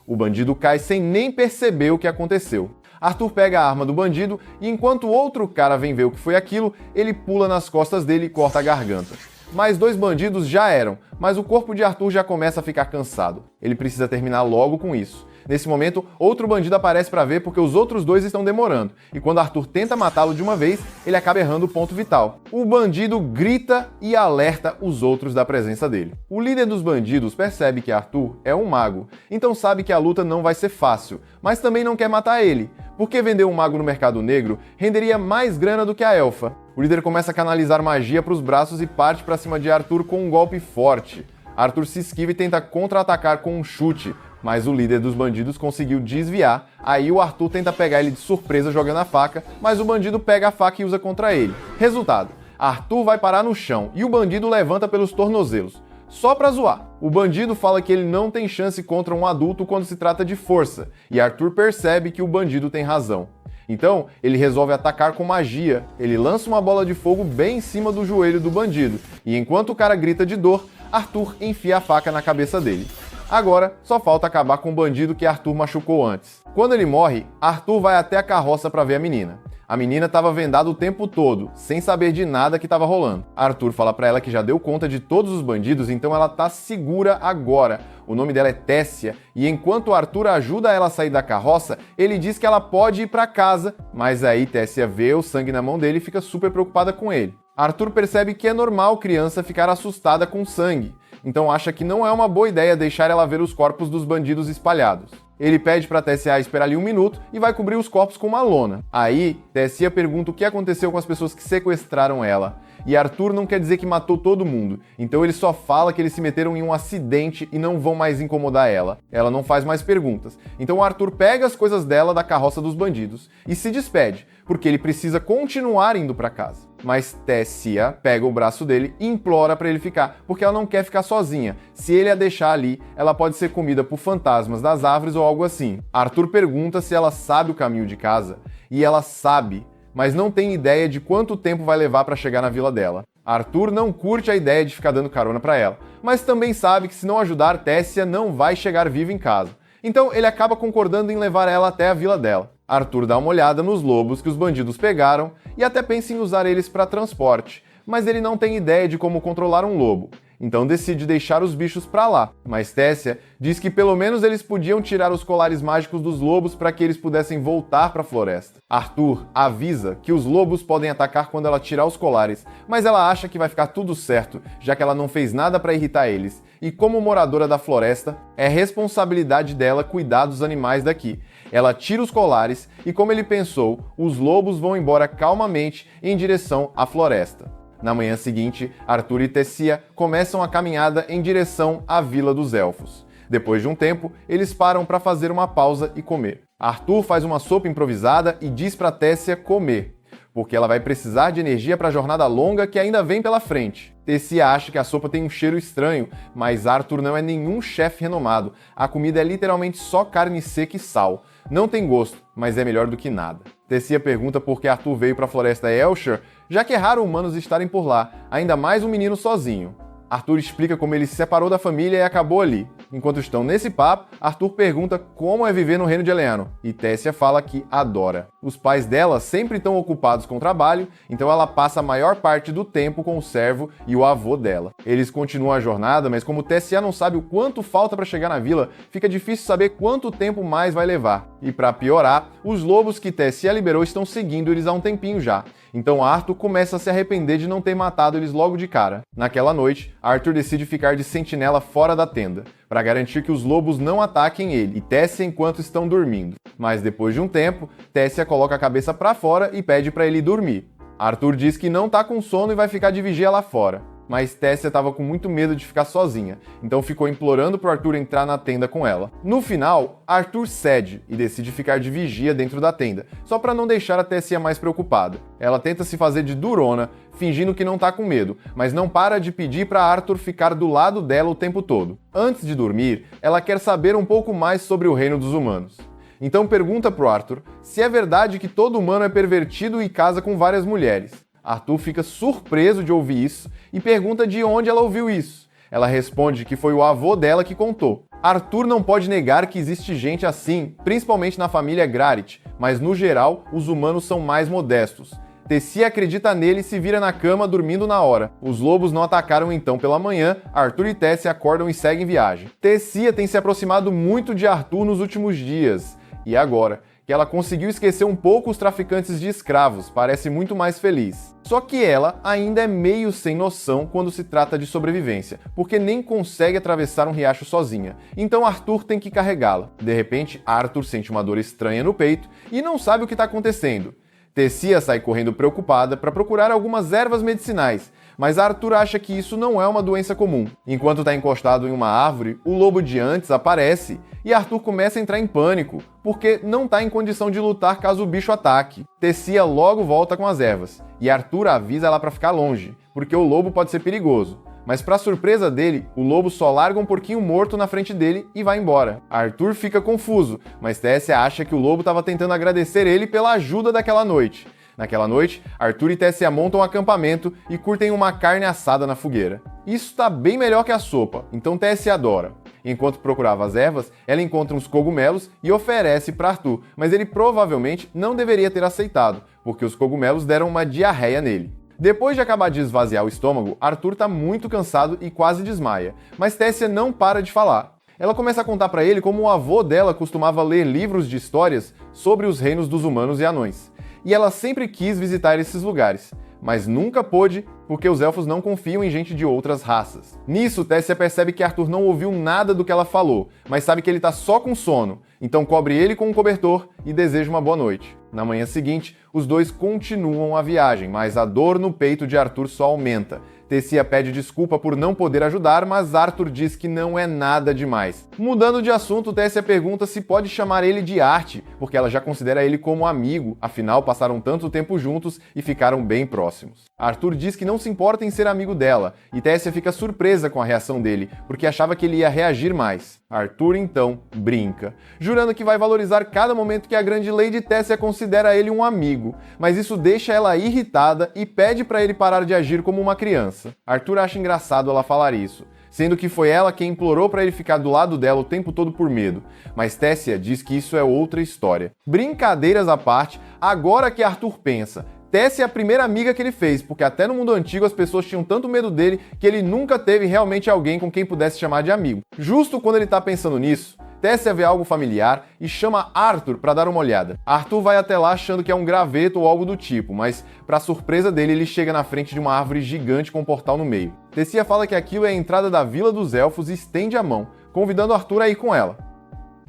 O bandido cai sem nem perceber o que aconteceu. Arthur pega a arma do bandido e enquanto outro cara vem ver o que foi aquilo, ele pula nas costas dele e corta a garganta. Mais 2 bandidos já eram, mas o corpo de Arthur já começa a ficar cansado. Ele precisa terminar logo com isso. Nesse momento, outro bandido aparece para ver porque os outros 2 estão demorando, e quando Arthur tenta matá-lo de uma vez, ele acaba errando o ponto vital. O bandido grita e alerta os outros da presença dele. O líder dos bandidos percebe que Arthur é um mago, então sabe que a luta não vai ser fácil, mas também não quer matar ele, porque vender um mago no mercado negro renderia mais grana do que a elfa. O líder começa a canalizar magia para os braços e parte para cima de Arthur com um golpe forte. Arthur se esquiva e tenta contra-atacar com um chute, mas o líder dos bandidos conseguiu desviar, aí o Arthur tenta pegar ele de surpresa jogando a faca, mas o bandido pega a faca e usa contra ele. Resultado, Arthur vai parar no chão e o bandido levanta pelos tornozelos, só pra zoar. O bandido fala que ele não tem chance contra um adulto quando se trata de força, e Arthur percebe que o bandido tem razão. Então, ele resolve atacar com magia. Ele lança uma bola de fogo bem em cima do joelho do bandido, e enquanto o cara grita de dor, Arthur enfia a faca na cabeça dele. Agora, só falta acabar com o bandido que Arthur machucou antes. Quando ele morre, Arthur vai até a carroça para ver a menina. A menina estava vendada o tempo todo, sem saber de nada que estava rolando. Arthur fala para ela que já deu conta de todos os bandidos, então ela tá segura agora. O nome dela é Tessia, e enquanto Arthur ajuda ela a sair da carroça, ele diz que ela pode ir para casa, mas aí Tessia vê o sangue na mão dele e fica super preocupada com ele. Arthur percebe que é normal criança ficar assustada com sangue, então acha que não é uma boa ideia deixar ela ver os corpos dos bandidos espalhados. Ele pede para Tessia esperar ali 1 minuto e vai cobrir os corpos com uma lona. Aí, Tessia pergunta o que aconteceu com as pessoas que sequestraram ela. E Arthur não quer dizer que matou todo mundo, então ele só fala que eles se meteram em um acidente e não vão mais incomodar ela. Ela não faz mais perguntas. Então Arthur pega as coisas dela da carroça dos bandidos e se despede, porque ele precisa continuar indo para casa. Mas Tessia pega o braço dele e implora para ele ficar, porque ela não quer ficar sozinha. Se ele a deixar ali, ela pode ser comida por fantasmas das árvores ou algo assim. Arthur pergunta se ela sabe o caminho de casa, e ela sabe, mas não tem ideia de quanto tempo vai levar para chegar na vila dela. Arthur não curte a ideia de ficar dando carona para ela, mas também sabe que se não ajudar, Tessia não vai chegar viva em casa. Então ele acaba concordando em levar ela até a vila dela. Arthur dá uma olhada nos lobos que os bandidos pegaram e até pensa em usar eles para transporte, mas ele não tem ideia de como controlar um lobo. Então decide deixar os bichos pra lá, mas Tessia diz que pelo menos eles podiam tirar os colares mágicos dos lobos para que eles pudessem voltar para a floresta. Arthur avisa que os lobos podem atacar quando ela tirar os colares, mas ela acha que vai ficar tudo certo, já que ela não fez nada para irritar eles, e como moradora da floresta, é responsabilidade dela cuidar dos animais daqui. Ela tira os colares e, como ele pensou, os lobos vão embora calmamente em direção à floresta. Na manhã seguinte, Arthur e Tessia começam a caminhada em direção à Vila dos Elfos. Depois de um tempo, eles param para fazer uma pausa e comer. Arthur faz uma sopa improvisada e diz para Tessia comer, porque ela vai precisar de energia para a jornada longa que ainda vem pela frente. Tessia acha que a sopa tem um cheiro estranho, mas Arthur não é nenhum chefe renomado. A comida é literalmente só carne seca e sal. Não tem gosto, mas é melhor do que nada. Tessia pergunta por que Arthur veio para a floresta Elshire, já que é raro humanos estarem por lá, ainda mais um menino sozinho. Arthur explica como ele se separou da família e acabou ali. Enquanto estão nesse papo, Arthur pergunta como é viver no reino de Eleanor, e Tessia fala que adora. Os pais dela sempre estão ocupados com o trabalho, então ela passa a maior parte do tempo com o servo e o avô dela. Eles continuam a jornada, mas como Tessia não sabe o quanto falta para chegar na vila, fica difícil saber quanto tempo mais vai levar. E para piorar, os lobos que Tessia liberou estão seguindo eles há um tempinho já. Então Arthur começa a se arrepender de não ter matado eles logo de cara. Naquela noite, Arthur decide ficar de sentinela fora da tenda, para garantir que os lobos não ataquem ele e Tessia enquanto estão dormindo. Mas depois de um tempo, Tessia coloca a cabeça para fora e pede para ele dormir. Arthur diz que não tá com sono e vai ficar de vigia lá fora. Mas Tessia estava com muito medo de ficar sozinha, então ficou implorando para Arthur entrar na tenda com ela. No final, Arthur cede e decide ficar de vigia dentro da tenda, só para não deixar a Tessia mais preocupada. Ela tenta se fazer de durona, fingindo que não tá com medo, mas não para de pedir para Arthur ficar do lado dela o tempo todo. Antes de dormir, ela quer saber um pouco mais sobre o reino dos humanos. Então pergunta pro Arthur se é verdade que todo humano é pervertido e casa com várias mulheres. Arthur fica surpreso de ouvir isso e pergunta de onde ela ouviu isso. Ela responde que foi o avô dela que contou. Arthur não pode negar que existe gente assim, principalmente na família Grarit, mas no geral os humanos são mais modestos. Tessia acredita nele e se vira na cama dormindo na hora. Os lobos não atacaram então pela manhã, Arthur e Tessia acordam e seguem viagem. Tessia tem se aproximado muito de Arthur nos últimos dias. E agora, que ela conseguiu esquecer um pouco os traficantes de escravos, parece muito mais feliz. Só que ela ainda é meio sem noção quando se trata de sobrevivência, porque nem consegue atravessar um riacho sozinha. Então Arthur tem que carregá-la. De repente, Arthur sente uma dor estranha no peito e não sabe o que está acontecendo. Tessia sai correndo preocupada para procurar algumas ervas medicinais, mas Arthur acha que isso não é uma doença comum. Enquanto está encostado em uma árvore, o lobo de antes aparece e Arthur começa a entrar em pânico, porque não está em condição de lutar caso o bicho ataque. Tessia logo volta com as ervas, e Arthur avisa ela para ficar longe, porque o lobo pode ser perigoso. Mas para surpresa dele, o lobo só larga um porquinho morto na frente dele e vai embora. Arthur fica confuso, mas Tessia acha que o lobo estava tentando agradecer ele pela ajuda daquela noite. Naquela noite, Arthur e Tessia montam um acampamento e curtem uma carne assada na fogueira. Isso tá bem melhor que a sopa, então Tessia adora. Enquanto procurava as ervas, ela encontra uns cogumelos e oferece para Arthur, mas ele provavelmente não deveria ter aceitado, porque os cogumelos deram uma diarreia nele. Depois de acabar de esvaziar o estômago, Arthur tá muito cansado e quase desmaia, mas Tessia não para de falar. Ela começa a contar para ele como o avô dela costumava ler livros de histórias sobre os reinos dos humanos e anões. E ela sempre quis visitar esses lugares, mas nunca pôde porque os elfos não confiam em gente de outras raças. Nisso, Tessia percebe que Arthur não ouviu nada do que ela falou, mas sabe que ele tá só com sono, então cobre ele com um cobertor e deseja uma boa noite. Na manhã seguinte, os dois continuam a viagem, mas a dor no peito de Arthur só aumenta. Tessia pede desculpa por não poder ajudar, mas Arthur diz que não é nada demais. Mudando de assunto, Tessia pergunta se pode chamar ele de Arte, porque ela já considera ele como amigo, afinal passaram tanto tempo juntos e ficaram bem próximos. Arthur diz que não se importa em ser amigo dela, e Tessia fica surpresa com a reação dele, porque achava que ele ia reagir mais. Arthur então brinca, jurando que vai valorizar cada momento que a grande Lady Tessia considera ele um amigo, mas isso deixa ela irritada e pede para ele parar de agir como uma criança. Arthur acha engraçado ela falar isso, sendo que foi ela quem implorou para ele ficar do lado dela o tempo todo por medo, mas Tessia diz que isso é outra história. Brincadeiras à parte, agora que Arthur pensa, Tessia é a primeira amiga que ele fez, porque até no mundo antigo as pessoas tinham tanto medo dele que ele nunca teve realmente alguém com quem pudesse chamar de amigo. Justo quando ele tá pensando nisso, Tessia vê algo familiar e chama Arthur para dar uma olhada. Arthur vai até lá achando que é um graveto ou algo do tipo, mas para surpresa dele, ele chega na frente de uma árvore gigante com um portal no meio. Tessia fala que aquilo é a entrada da Vila dos Elfos e estende a mão, convidando Arthur a ir com ela.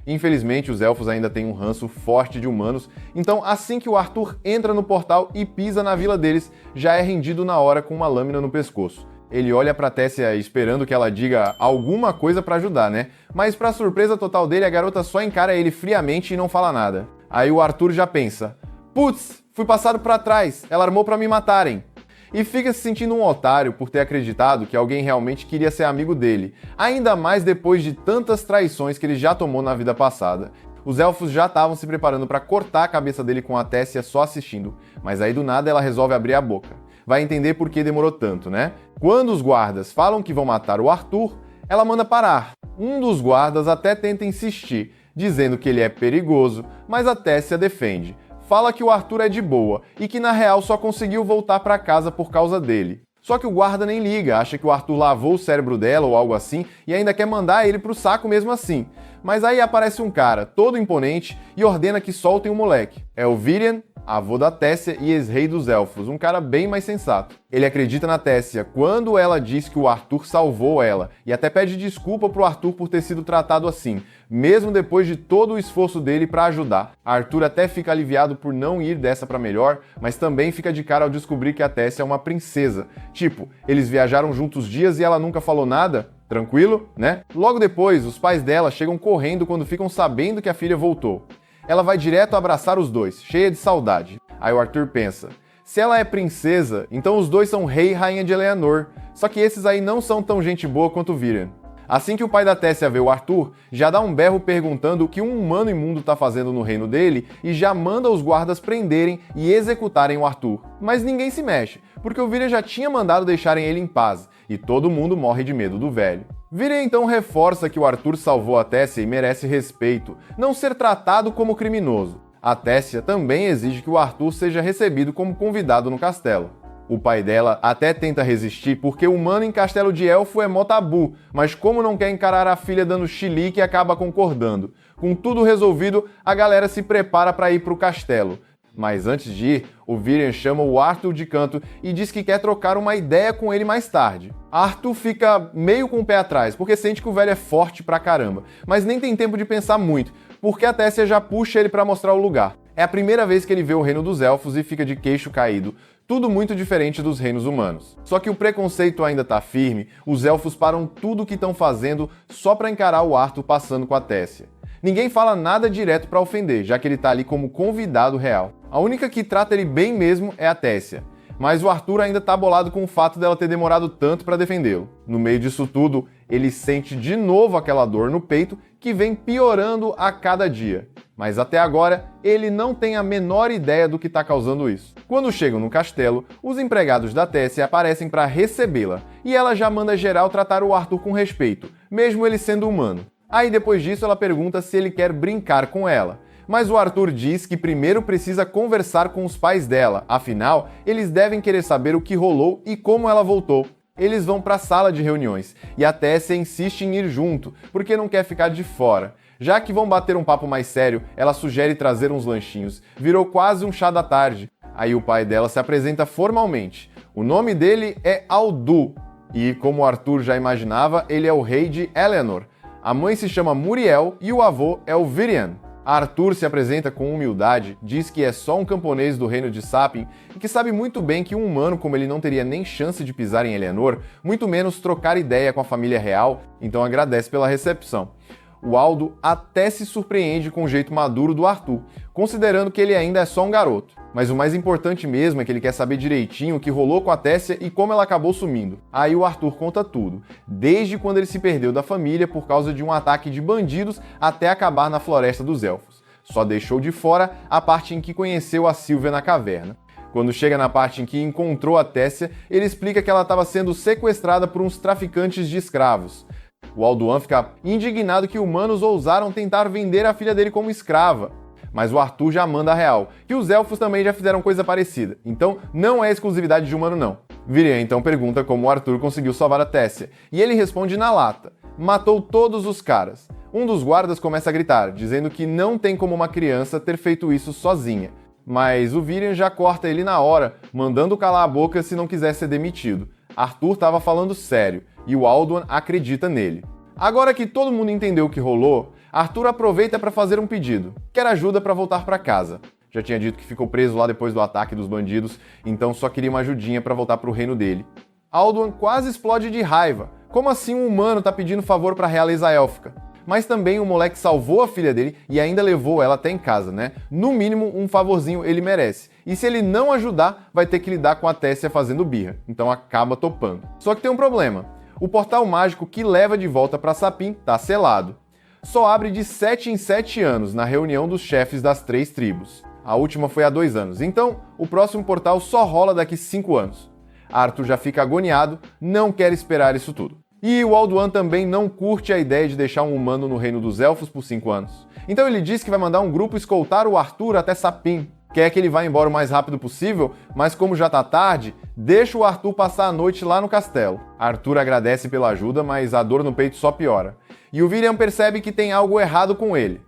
Infelizmente, os elfos ainda têm um ranço forte de humanos, então assim que o Arthur entra no portal e pisa na vila deles, já é rendido na hora com uma lâmina no pescoço. Ele olha pra Tessia esperando que ela diga alguma coisa pra ajudar, né? Mas pra surpresa total dele, a garota só encara ele friamente e não fala nada. Aí o Arthur já pensa, putz, fui passado pra trás, ela armou pra me matarem. E fica se sentindo um otário por ter acreditado que alguém realmente queria ser amigo dele, ainda mais depois de tantas traições que ele já tomou na vida passada. Os elfos já estavam se preparando para cortar a cabeça dele com a Tessia só assistindo, mas aí do nada ela resolve abrir a boca. Vai entender por que demorou tanto, né? Quando os guardas falam que vão matar o Arthur, ela manda parar. Um dos guardas até tenta insistir, dizendo que ele é perigoso, mas a Tessia defende. Fala que o Arthur é de boa e que na real só conseguiu voltar para casa por causa dele. Só que o guarda nem liga, acha que o Arthur lavou o cérebro dela ou algo assim e ainda quer mandar ele pro saco mesmo assim. Mas aí aparece um cara, todo imponente, e ordena que soltem o moleque. É o Virian avô da Tessia e ex-rei dos Elfos, um cara bem mais sensato. Ele acredita na Tessia quando ela diz que o Arthur salvou ela, e até pede desculpa pro Arthur por ter sido tratado assim, mesmo depois de todo o esforço dele para ajudar. Arthur até fica aliviado por não ir dessa para melhor, mas também fica de cara ao descobrir que a Tessia é uma princesa. Tipo, eles viajaram juntos dias e ela nunca falou nada? Tranquilo, né? Logo depois, os pais dela chegam correndo quando ficam sabendo que a filha voltou. Ela vai direto abraçar os dois, cheia de saudade. Aí o Arthur pensa, se ela é princesa, então os dois são rei e rainha de Eleanor, só que esses aí não são tão gente boa quanto Virian. Assim que o pai da Tessia vê o Arthur, já dá um berro perguntando o que um humano imundo tá fazendo no reino dele e já manda os guardas prenderem e executarem o Arthur. Mas ninguém se mexe, porque o Virian já tinha mandado deixarem ele em paz, e todo mundo morre de medo do velho. Virian então reforça que o Arthur salvou a Tessia e merece respeito, não ser tratado como criminoso. A Tessia também exige que o Arthur seja recebido como convidado no castelo. O pai dela até tenta resistir porque humano em castelo de elfo é mó tabu, mas como não quer encarar a filha dando chilique, acaba concordando. Com tudo resolvido, a galera se prepara para ir pro castelo. Mas antes de ir, o Virian chama o Arthur de canto e diz que quer trocar uma ideia com ele mais tarde. Arthur fica meio com o pé atrás, porque sente que o velho é forte pra caramba, mas nem tem tempo de pensar muito, porque a Tessia já puxa ele pra mostrar o lugar. É a primeira vez que ele vê o reino dos elfos e fica de queixo caído, tudo muito diferente dos reinos humanos. Só que o preconceito ainda tá firme, os elfos param tudo o que estão fazendo só pra encarar o Arthur passando com a Tessia. Ninguém fala nada direto pra ofender, já que ele tá ali como convidado real. A única que trata ele bem mesmo é a Tessia. Mas o Arthur ainda tá bolado com o fato dela ter demorado tanto pra defendê-lo. No meio disso tudo, ele sente de novo aquela dor no peito que vem piorando a cada dia. Mas até agora, ele não tem a menor ideia do que tá causando isso. Quando chegam no castelo, os empregados da Tessia aparecem para recebê-la, e ela já manda geral tratar o Arthur com respeito, mesmo ele sendo humano. Aí depois disso ela pergunta se ele quer brincar com ela. Mas o Arthur diz que primeiro precisa conversar com os pais dela, afinal, eles devem querer saber o que rolou e como ela voltou. Eles vão para a sala de reuniões, e a Tessia insiste em ir junto, porque não quer ficar de fora. Já que vão bater um papo mais sério, ela sugere trazer uns lanchinhos. Virou quase um chá da tarde. Aí o pai dela se apresenta formalmente. O nome dele é Aldu, e como o Arthur já imaginava, ele é o rei de Eleanor. A mãe se chama Muriel e o avô é o Virian. Arthur se apresenta com humildade, diz que é só um camponês do reino de Sapin e que sabe muito bem que um humano como ele não teria nem chance de pisar em Eleanor, muito menos trocar ideia com a família real, então agradece pela recepção. O Aldo até se surpreende com o jeito maduro do Arthur, considerando que ele ainda é só um garoto. Mas o mais importante mesmo é que ele quer saber direitinho o que rolou com a Tessia e como ela acabou sumindo. Aí o Arthur conta tudo, desde quando ele se perdeu da família por causa de um ataque de bandidos até acabar na Floresta dos Elfos. Só deixou de fora a parte em que conheceu a Sylvia na caverna. Quando chega na parte em que encontrou a Tessia, ele explica que ela estava sendo sequestrada por uns traficantes de escravos. O Alduin fica indignado que humanos ousaram tentar vender a filha dele como escrava. Mas o Arthur já manda a real, que os elfos também já fizeram coisa parecida, então não é exclusividade de humano não. Virian então pergunta como o Arthur conseguiu salvar a Tessia, e ele responde na lata: matou todos os caras. Um dos guardas começa a gritar, dizendo que não tem como uma criança ter feito isso sozinha. Mas o Virian já corta ele na hora, mandando calar a boca se não quiser ser demitido. Arthur estava falando sério, e o Alduin acredita nele. Agora que todo mundo entendeu o que rolou, Arthur aproveita para fazer um pedido. Quer ajuda para voltar para casa. Já tinha dito que ficou preso lá depois do ataque dos bandidos, então só queria uma ajudinha para voltar para o reino dele. Alduin quase explode de raiva. Como assim um humano tá pedindo favor para a realeza élfica? Mas também o moleque salvou a filha dele e ainda levou ela até em casa, né? No mínimo, um favorzinho ele merece. E se ele não ajudar, vai ter que lidar com a Tessia fazendo birra. Então acaba topando. Só que tem um problema. O portal mágico que leva de volta para Sapin tá selado. Só abre de 7 em 7 anos na reunião dos chefes das 3 tribos. A última foi há 2 anos, então o próximo portal só rola daqui 5 anos. Arthur já fica agoniado, não quer esperar isso tudo. E o Alduin também não curte a ideia de deixar um humano no reino dos elfos por 5 anos. Então ele diz que vai mandar um grupo escoltar o Arthur até Sapin. Quer que ele vá embora o mais rápido possível, mas como já tá tarde, deixa o Arthur passar a noite lá no castelo. Arthur agradece pela ajuda, mas a dor no peito só piora. E o Virian percebe que tem algo errado com ele.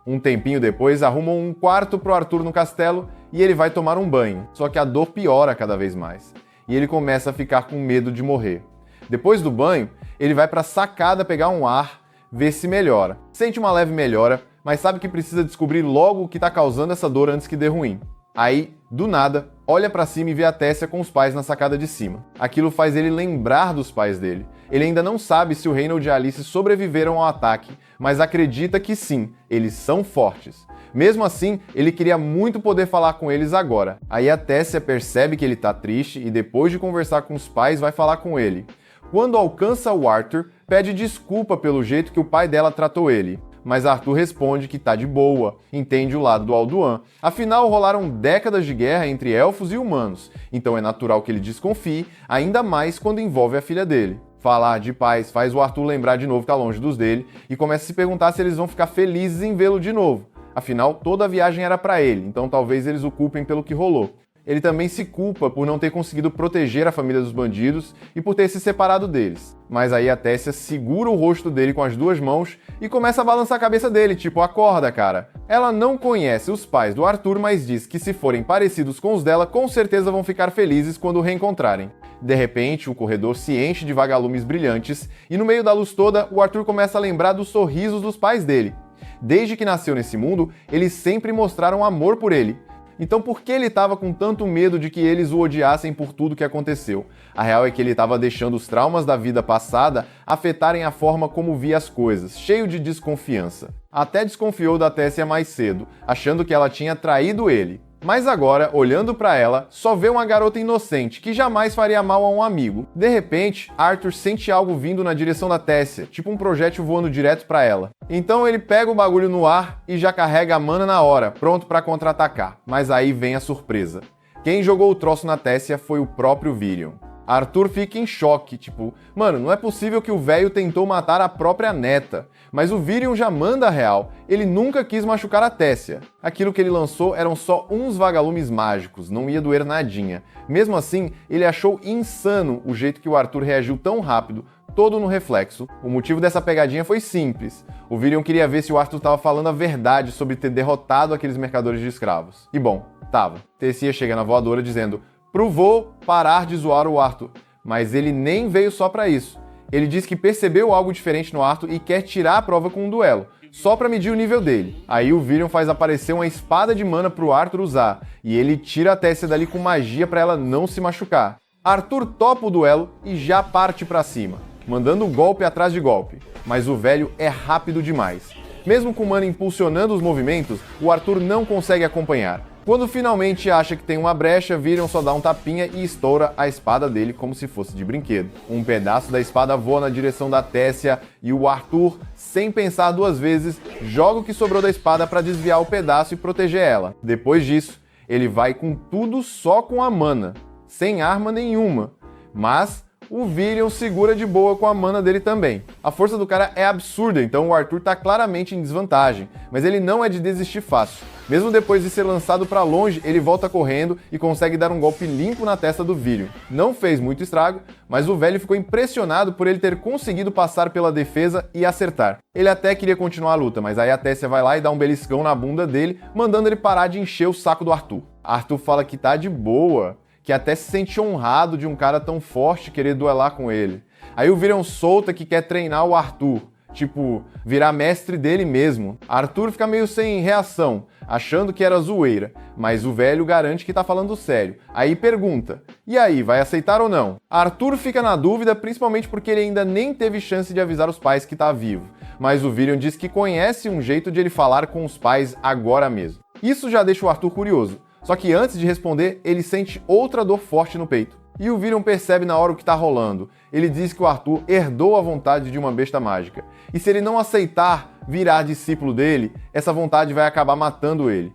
Um tempinho depois, arrumam um quarto pro Arthur no castelo e ele vai tomar um banho, só que a dor piora cada vez mais, e ele começa a ficar com medo de morrer. Depois do banho, ele vai para a sacada pegar um ar, ver se melhora. Sente uma leve melhora, mas sabe que precisa descobrir logo o que está causando essa dor antes que dê ruim. Aí, do nada, olha para cima e vê a Tessia com os pais na sacada de cima. Aquilo faz ele lembrar dos pais dele. Ele ainda não sabe se o Reynold e a Alice sobreviveram ao ataque, mas acredita que sim, eles são fortes. Mesmo assim, ele queria muito poder falar com eles agora. Aí a Tessia percebe que ele tá triste e depois de conversar com os pais, vai falar com ele. Quando alcança o Arthur, pede desculpa pelo jeito que o pai dela tratou ele. Mas Arthur responde que tá de boa, entende o lado do Alduin. Afinal, rolaram décadas de guerra entre elfos e humanos, então é natural que ele desconfie, ainda mais quando envolve a filha dele. Falar de paz faz o Arthur lembrar de novo que tá longe dos dele e começa a se perguntar se eles vão ficar felizes em vê-lo de novo. Afinal, toda a viagem era para ele, então talvez eles o culpem pelo que rolou. Ele também se culpa por não ter conseguido proteger a família dos bandidos e por ter se separado deles. Mas aí a Tessia segura o rosto dele com as duas mãos e começa a balançar a cabeça dele, tipo, acorda, cara. Ela não conhece os pais do Arthur, mas diz que se forem parecidos com os dela, com certeza vão ficar felizes quando o reencontrarem. De repente, o corredor se enche de vagalumes brilhantes e no meio da luz toda, o Arthur começa a lembrar dos sorrisos dos pais dele. Desde que nasceu nesse mundo, eles sempre mostraram amor por ele. Então por que ele estava com tanto medo de que eles o odiassem por tudo que aconteceu? A real é que ele estava deixando os traumas da vida passada afetarem a forma como via as coisas, cheio de desconfiança. Até desconfiou da Tessia mais cedo, achando que ela tinha traído ele. Mas agora, olhando para ela, só vê uma garota inocente, que jamais faria mal a um amigo. De repente, Arthur sente algo vindo na direção da Tessia, tipo um projétil voando direto para ela. Então ele pega o bagulho no ar e já carrega a mana na hora, pronto para contra-atacar. Mas aí vem a surpresa. Quem jogou o troço na Tessia foi o próprio Virion. Arthur fica em choque, tipo, mano, não é possível que o velho tentou matar a própria neta. Mas o Virion já manda a real, ele nunca quis machucar a Tessia. Aquilo que ele lançou eram só uns vagalumes mágicos, não ia doer nadinha. Mesmo assim, ele achou insano o jeito que o Arthur reagiu tão rápido, todo no reflexo. O motivo dessa pegadinha foi simples. O Virion queria ver se o Arthur estava falando a verdade sobre ter derrotado aqueles mercadores de escravos. E bom, tava. Tessia chega na voadora dizendo: provou parar de zoar o Arthur, mas ele nem veio só pra isso. Ele diz que percebeu algo diferente no Arthur e quer tirar a prova com um duelo, só pra medir o nível dele. Aí o Virion faz aparecer uma espada de mana pro Arthur usar, e ele tira a Tessia dali com magia pra ela não se machucar. Arthur topa o duelo e já parte pra cima, mandando golpe atrás de golpe, mas o velho é rápido demais. Mesmo com mana impulsionando os movimentos, o Arthur não consegue acompanhar. Quando finalmente acha que tem uma brecha, Virion só dá um tapinha e estoura a espada dele como se fosse de brinquedo. Um pedaço da espada voa na direção da Tessia e o Arthur, sem pensar duas vezes, joga o que sobrou da espada para desviar o pedaço e proteger ela. Depois disso, ele vai com tudo só com a mana, sem arma nenhuma. Mas o Virion segura de boa com a mana dele também. A força do cara é absurda, então o Arthur tá claramente em desvantagem, mas ele não é de desistir fácil. Mesmo depois de ser lançado pra longe, ele volta correndo e consegue dar um golpe limpo na testa do Virion. Não fez muito estrago, mas o velho ficou impressionado por ele ter conseguido passar pela defesa e acertar. Ele até queria continuar a luta, mas aí a Tessia vai lá e dá um beliscão na bunda dele, mandando ele parar de encher o saco do Arthur. Arthur fala que tá de boa, que até se sente honrado de um cara tão forte querer duelar com ele. Aí o Virion solta que quer treinar o Arthur, tipo, virar mestre dele mesmo. Arthur fica meio sem reação, achando que era zoeira, mas o velho garante que tá falando sério. Aí pergunta: e aí, vai aceitar ou não? Arthur fica na dúvida, principalmente porque ele ainda nem teve chance de avisar os pais que tá vivo. Mas o Virion diz que conhece um jeito de ele falar com os pais agora mesmo. Isso já deixa o Arthur curioso. Só que antes de responder, ele sente outra dor forte no peito. E o Virion percebe na hora o que tá rolando. Ele diz que o Arthur herdou a vontade de uma besta mágica. E se ele não aceitar virar discípulo dele, essa vontade vai acabar matando ele.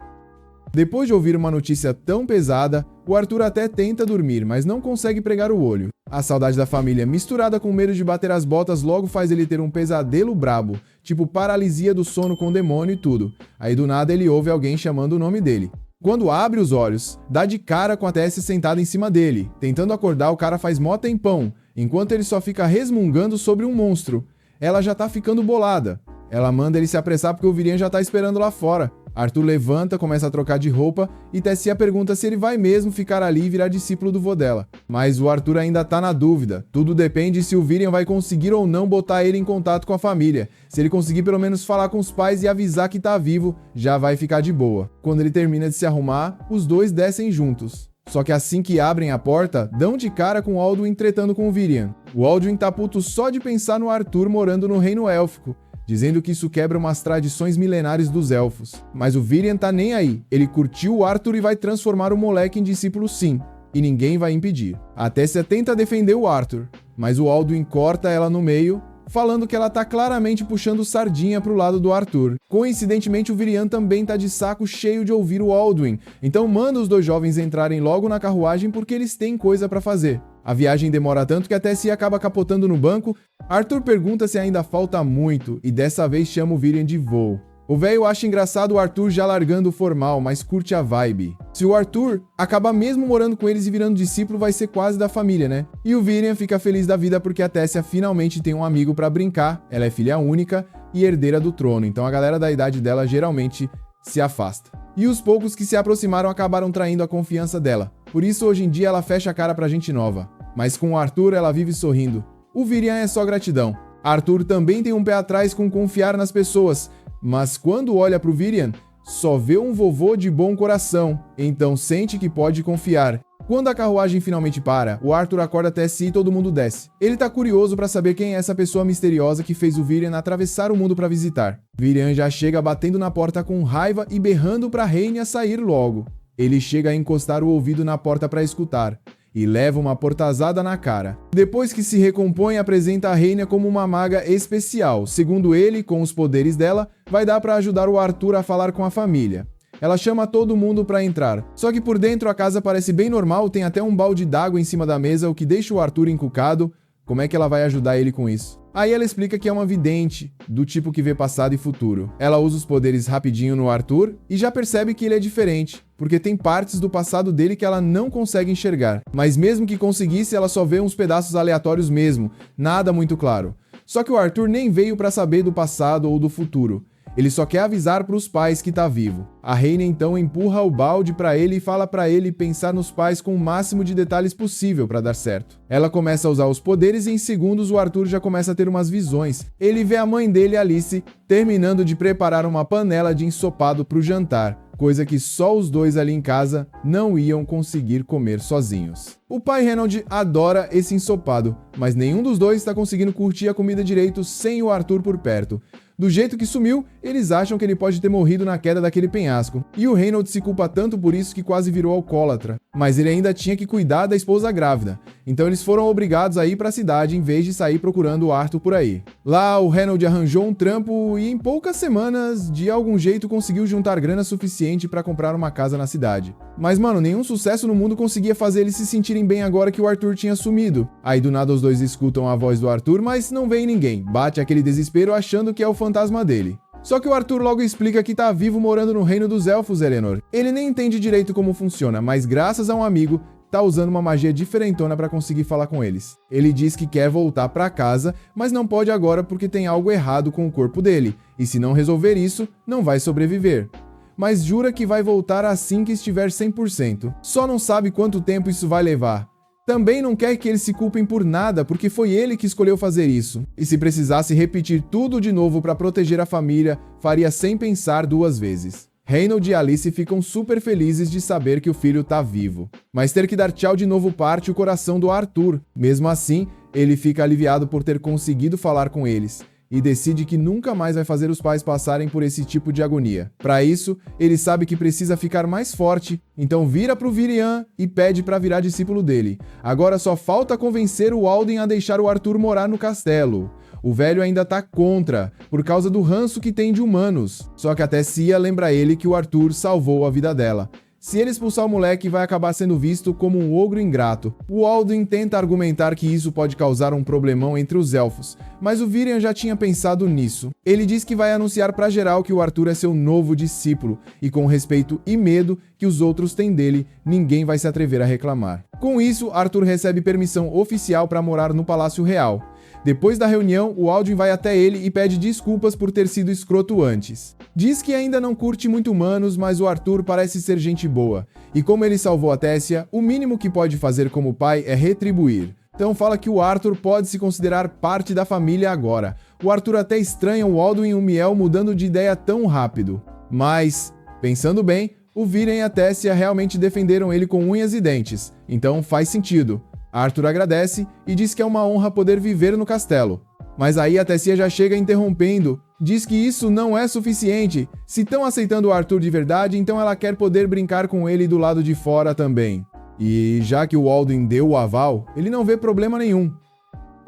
Depois de ouvir uma notícia tão pesada, o Arthur até tenta dormir, mas não consegue pregar o olho. A saudade da família misturada com o medo de bater as botas logo faz ele ter um pesadelo brabo, tipo paralisia do sono com demônio e tudo. Aí do nada ele ouve alguém chamando o nome dele. Quando abre os olhos, dá de cara com a Tessia sentada em cima dele. Tentando acordar, o cara faz mó tempão, enquanto ele só fica resmungando sobre um monstro. Ela já tá ficando bolada. Ela manda ele se apressar porque o Virion já tá esperando lá fora. Arthur levanta, começa a trocar de roupa e Tessia pergunta se ele vai mesmo ficar ali e virar discípulo do vô dela. Mas o Arthur ainda tá na dúvida. Tudo depende se o Virian vai conseguir ou não botar ele em contato com a família. Se ele conseguir pelo menos falar com os pais e avisar que tá vivo, já vai ficar de boa. Quando ele termina de se arrumar, os dois descem juntos. Só que assim que abrem a porta, dão de cara com o Alduin tretando com o Virian. O Alduin tá puto só de pensar no Arthur morando no reino élfico, dizendo que isso quebra umas tradições milenares dos elfos. Mas o Virian tá nem aí, ele curtiu o Arthur e vai transformar o moleque em discípulo sim, e ninguém vai impedir. A Tessia tenta defender o Arthur, mas o Alduin corta ela no meio, falando que ela tá claramente puxando sardinha pro lado do Arthur. Coincidentemente, o Virian também tá de saco cheio de ouvir o Alduin, então manda os dois jovens entrarem logo na carruagem porque eles têm coisa pra fazer. A viagem demora tanto que a Tessia acaba capotando no banco. Arthur pergunta se ainda falta muito e dessa vez chama o Virian de vô. O velho acha engraçado o Arthur já largando o formal, mas curte a vibe. Se o Arthur acabar mesmo morando com eles e virando discípulo, vai ser quase da família, né? E o Virian fica feliz da vida porque a Tessia finalmente tem um amigo pra brincar, ela é filha única e herdeira do trono, então a galera da idade dela geralmente se afasta. E os poucos que se aproximaram acabaram traindo a confiança dela. Por isso, hoje em dia, ela fecha a cara pra gente nova. Mas com o Arthur, ela vive sorrindo. O Virian é só gratidão. Arthur também tem um pé atrás com confiar nas pessoas, mas quando olha pro Virian, só vê um vovô de bom coração, então sente que pode confiar. Quando a carruagem finalmente para, o Arthur acorda Tessia e todo mundo desce. Ele tá curioso pra saber quem é essa pessoa misteriosa que fez o Virian atravessar o mundo pra visitar. Virian já chega batendo na porta com raiva e berrando pra Rhaenyra sair logo. Ele chega a encostar o ouvido na porta pra escutar e leva uma portazada na cara. Depois que se recompõe, apresenta a Rhaenyra como uma maga especial. Segundo ele, com os poderes dela, vai dar pra ajudar o Arthur a falar com a família. Ela chama todo mundo pra entrar. Só que por dentro a casa parece bem normal, tem até um balde d'água em cima da mesa, o que deixa o Arthur encucado. Como é que ela vai ajudar ele com isso? Aí ela explica que é uma vidente, do tipo que vê passado e futuro. Ela usa os poderes rapidinho no Arthur e já percebe que ele é diferente, porque tem partes do passado dele que ela não consegue enxergar. Mas mesmo que conseguisse, ela só vê uns pedaços aleatórios mesmo, nada muito claro. Só que o Arthur nem veio pra saber do passado ou do futuro. Ele só quer avisar pros pais que tá vivo. A Rhaenyra então empurra o balde pra ele e fala pra ele pensar nos pais com o máximo de detalhes possível pra dar certo. Ela começa a usar os poderes e em segundos o Arthur já começa a ter umas visões. Ele vê a mãe dele, Alice, terminando de preparar uma panela de ensopado pro jantar, coisa que só os dois ali em casa não iam conseguir comer sozinhos. O pai Reynold adora esse ensopado, mas nenhum dos dois está conseguindo curtir a comida direito sem o Arthur por perto. Do jeito que sumiu, eles acham que ele pode ter morrido na queda daquele penhasco. E o Reynold se culpa tanto por isso que quase virou alcoólatra. Mas ele ainda tinha que cuidar da esposa grávida. Então eles foram obrigados a ir para a cidade em vez de sair procurando o Arthur por aí. Lá o Reynold arranjou um trampo e em poucas semanas, de algum jeito, conseguiu juntar grana suficiente para comprar uma casa na cidade. Mas mano, nenhum sucesso no mundo conseguia fazer eles se sentirem bem agora que o Arthur tinha sumido. Aí do nada os dois escutam a voz do Arthur, mas não vem ninguém. Bate aquele desespero achando que é o fantasma dele. Só que o Arthur logo explica que tá vivo morando no reino dos elfos, Eleanor. Ele nem entende direito como funciona, mas graças a um amigo, tá usando uma magia diferentona pra conseguir falar com eles. Ele diz que quer voltar pra casa, mas não pode agora porque tem algo errado com o corpo dele, e se não resolver isso, não vai sobreviver. Mas jura que vai voltar assim que estiver 100%. Só não sabe quanto tempo isso vai levar. Também não quer que eles se culpem por nada, porque foi ele que escolheu fazer isso. E se precisasse repetir tudo de novo para proteger a família, faria sem pensar duas vezes. Reynold e Alice ficam super felizes de saber que o filho tá vivo. Mas ter que dar tchau de novo parte o coração do Arthur. Mesmo assim, ele fica aliviado por ter conseguido falar com eles. E decide que nunca mais vai fazer os pais passarem por esse tipo de agonia. Para isso, ele sabe que precisa ficar mais forte, então vira pro Virian e pede para virar discípulo dele. Agora só falta convencer o Alden a deixar o Arthur morar no castelo. O velho ainda tá contra, por causa do ranço que tem de humanos. Só que a Tessia lembra ele que o Arthur salvou a vida dela. Se ele expulsar o moleque, vai acabar sendo visto como um ogro ingrato. O Alden tenta argumentar que isso pode causar um problemão entre os elfos, mas o Virian já tinha pensado nisso. Ele diz que vai anunciar pra geral que o Arthur é seu novo discípulo, e com o respeito e medo que os outros têm dele, ninguém vai se atrever a reclamar. Com isso, Arthur recebe permissão oficial para morar no Palácio Real. Depois da reunião, o Alduin vai até ele e pede desculpas por ter sido escroto antes. Diz que ainda não curte muito humanos, mas o Arthur parece ser gente boa. E como ele salvou a Tessia, o mínimo que pode fazer como pai é retribuir. Então fala que o Arthur pode se considerar parte da família agora. O Arthur até estranha o Alduin e o Miel mudando de ideia tão rápido. Mas, pensando bem, o Viren e a Tessia realmente defenderam ele com unhas e dentes. Então faz sentido. Arthur agradece e diz que é uma honra poder viver no castelo. Mas aí a Tessia já chega interrompendo, diz que isso não é suficiente. Se estão aceitando o Arthur de verdade, então ela quer poder brincar com ele do lado de fora também. E já que o Alduin deu o aval, ele não vê problema nenhum.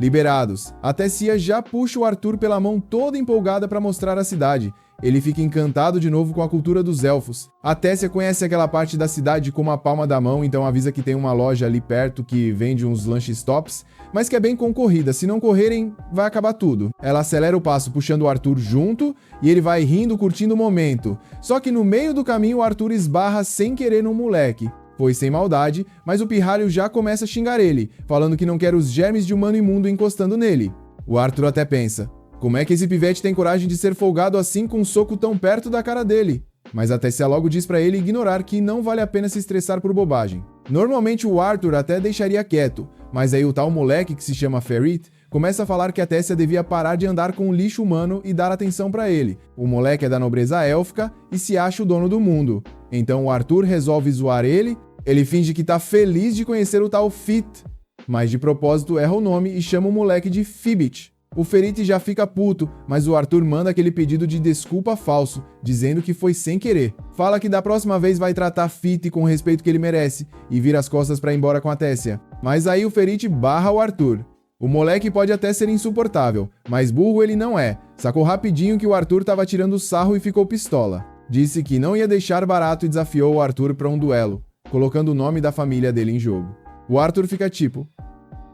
Liberados, a Tessia já puxa o Arthur pela mão toda empolgada para mostrar a cidade. Ele fica encantado de novo com a cultura dos elfos. A Tessia conhece aquela parte da cidade como a palma da mão, então avisa que tem uma loja ali perto que vende uns lanches tops, mas que é bem concorrida. Se não correrem, vai acabar tudo. Ela acelera o passo puxando o Arthur junto e ele vai rindo, curtindo o momento. Só que no meio do caminho o Arthur esbarra sem querer no moleque. Foi sem maldade, mas o pirralho já começa a xingar ele, falando que não quer os germes de humano imundo encostando nele. O Arthur até pensa: como é que esse pivete tem coragem de ser folgado assim com um soco tão perto da cara dele? Mas a Tessia logo diz pra ele ignorar que não vale a pena se estressar por bobagem. Normalmente o Arthur até deixaria quieto, mas aí o tal moleque que se chama Ferit começa a falar que a Tessia devia parar de andar com o lixo humano e dar atenção pra ele. O moleque é da nobreza élfica e se acha o dono do mundo. Então o Arthur resolve zoar ele finge que tá feliz de conhecer o tal Fit, mas de propósito erra o nome e chama o moleque de Fibbit. O Ferit já fica puto, mas o Arthur manda aquele pedido de desculpa falso, dizendo que foi sem querer. Fala que da próxima vez vai tratar Fit com o respeito que ele merece e vira as costas pra ir embora com a Tessia. Mas aí o Ferit barra o Arthur. O moleque pode até ser insuportável, mas burro ele não é. Sacou rapidinho que o Arthur tava tirando sarro e ficou pistola. Disse que não ia deixar barato e desafiou o Arthur pra um duelo, colocando o nome da família dele em jogo. O Arthur fica tipo: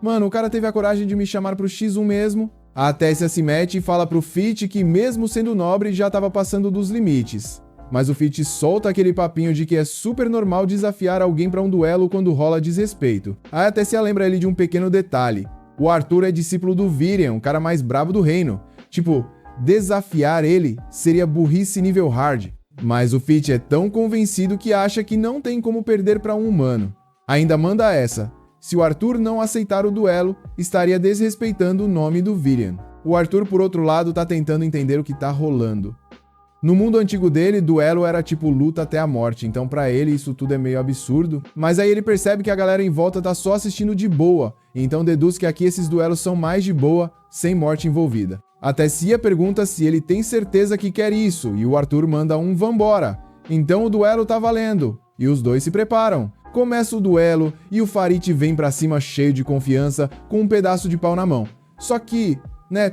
mano, o cara teve a coragem de me chamar pro X1 mesmo. A Tessia se mete e fala pro Fit que mesmo sendo nobre já tava passando dos limites. Mas o Fit solta aquele papinho de que é super normal desafiar alguém pra um duelo quando rola desrespeito. Aí a Tessia lembra ele de um pequeno detalhe: o Arthur é discípulo do Viren, o cara mais brabo do reino. Tipo, desafiar ele seria burrice nível hard. Mas o Fit é tão convencido que acha que não tem como perder pra um humano. Ainda manda essa: se o Arthur não aceitar o duelo, estaria desrespeitando o nome do Viren. O Arthur, por outro lado, tá tentando entender o que tá rolando. No mundo antigo dele, duelo era tipo luta até a morte, então pra ele isso tudo é meio absurdo. Mas aí ele percebe que a galera em volta tá só assistindo de boa, então deduz que aqui esses duelos são mais de boa, sem morte envolvida. A Tessia pergunta se ele tem certeza que quer isso, e o Arthur manda um vambora. Então o duelo tá valendo, e os dois se preparam. Começa o duelo, e o Ferit vem pra cima cheio de confiança, com um pedaço de pau na mão. Só que,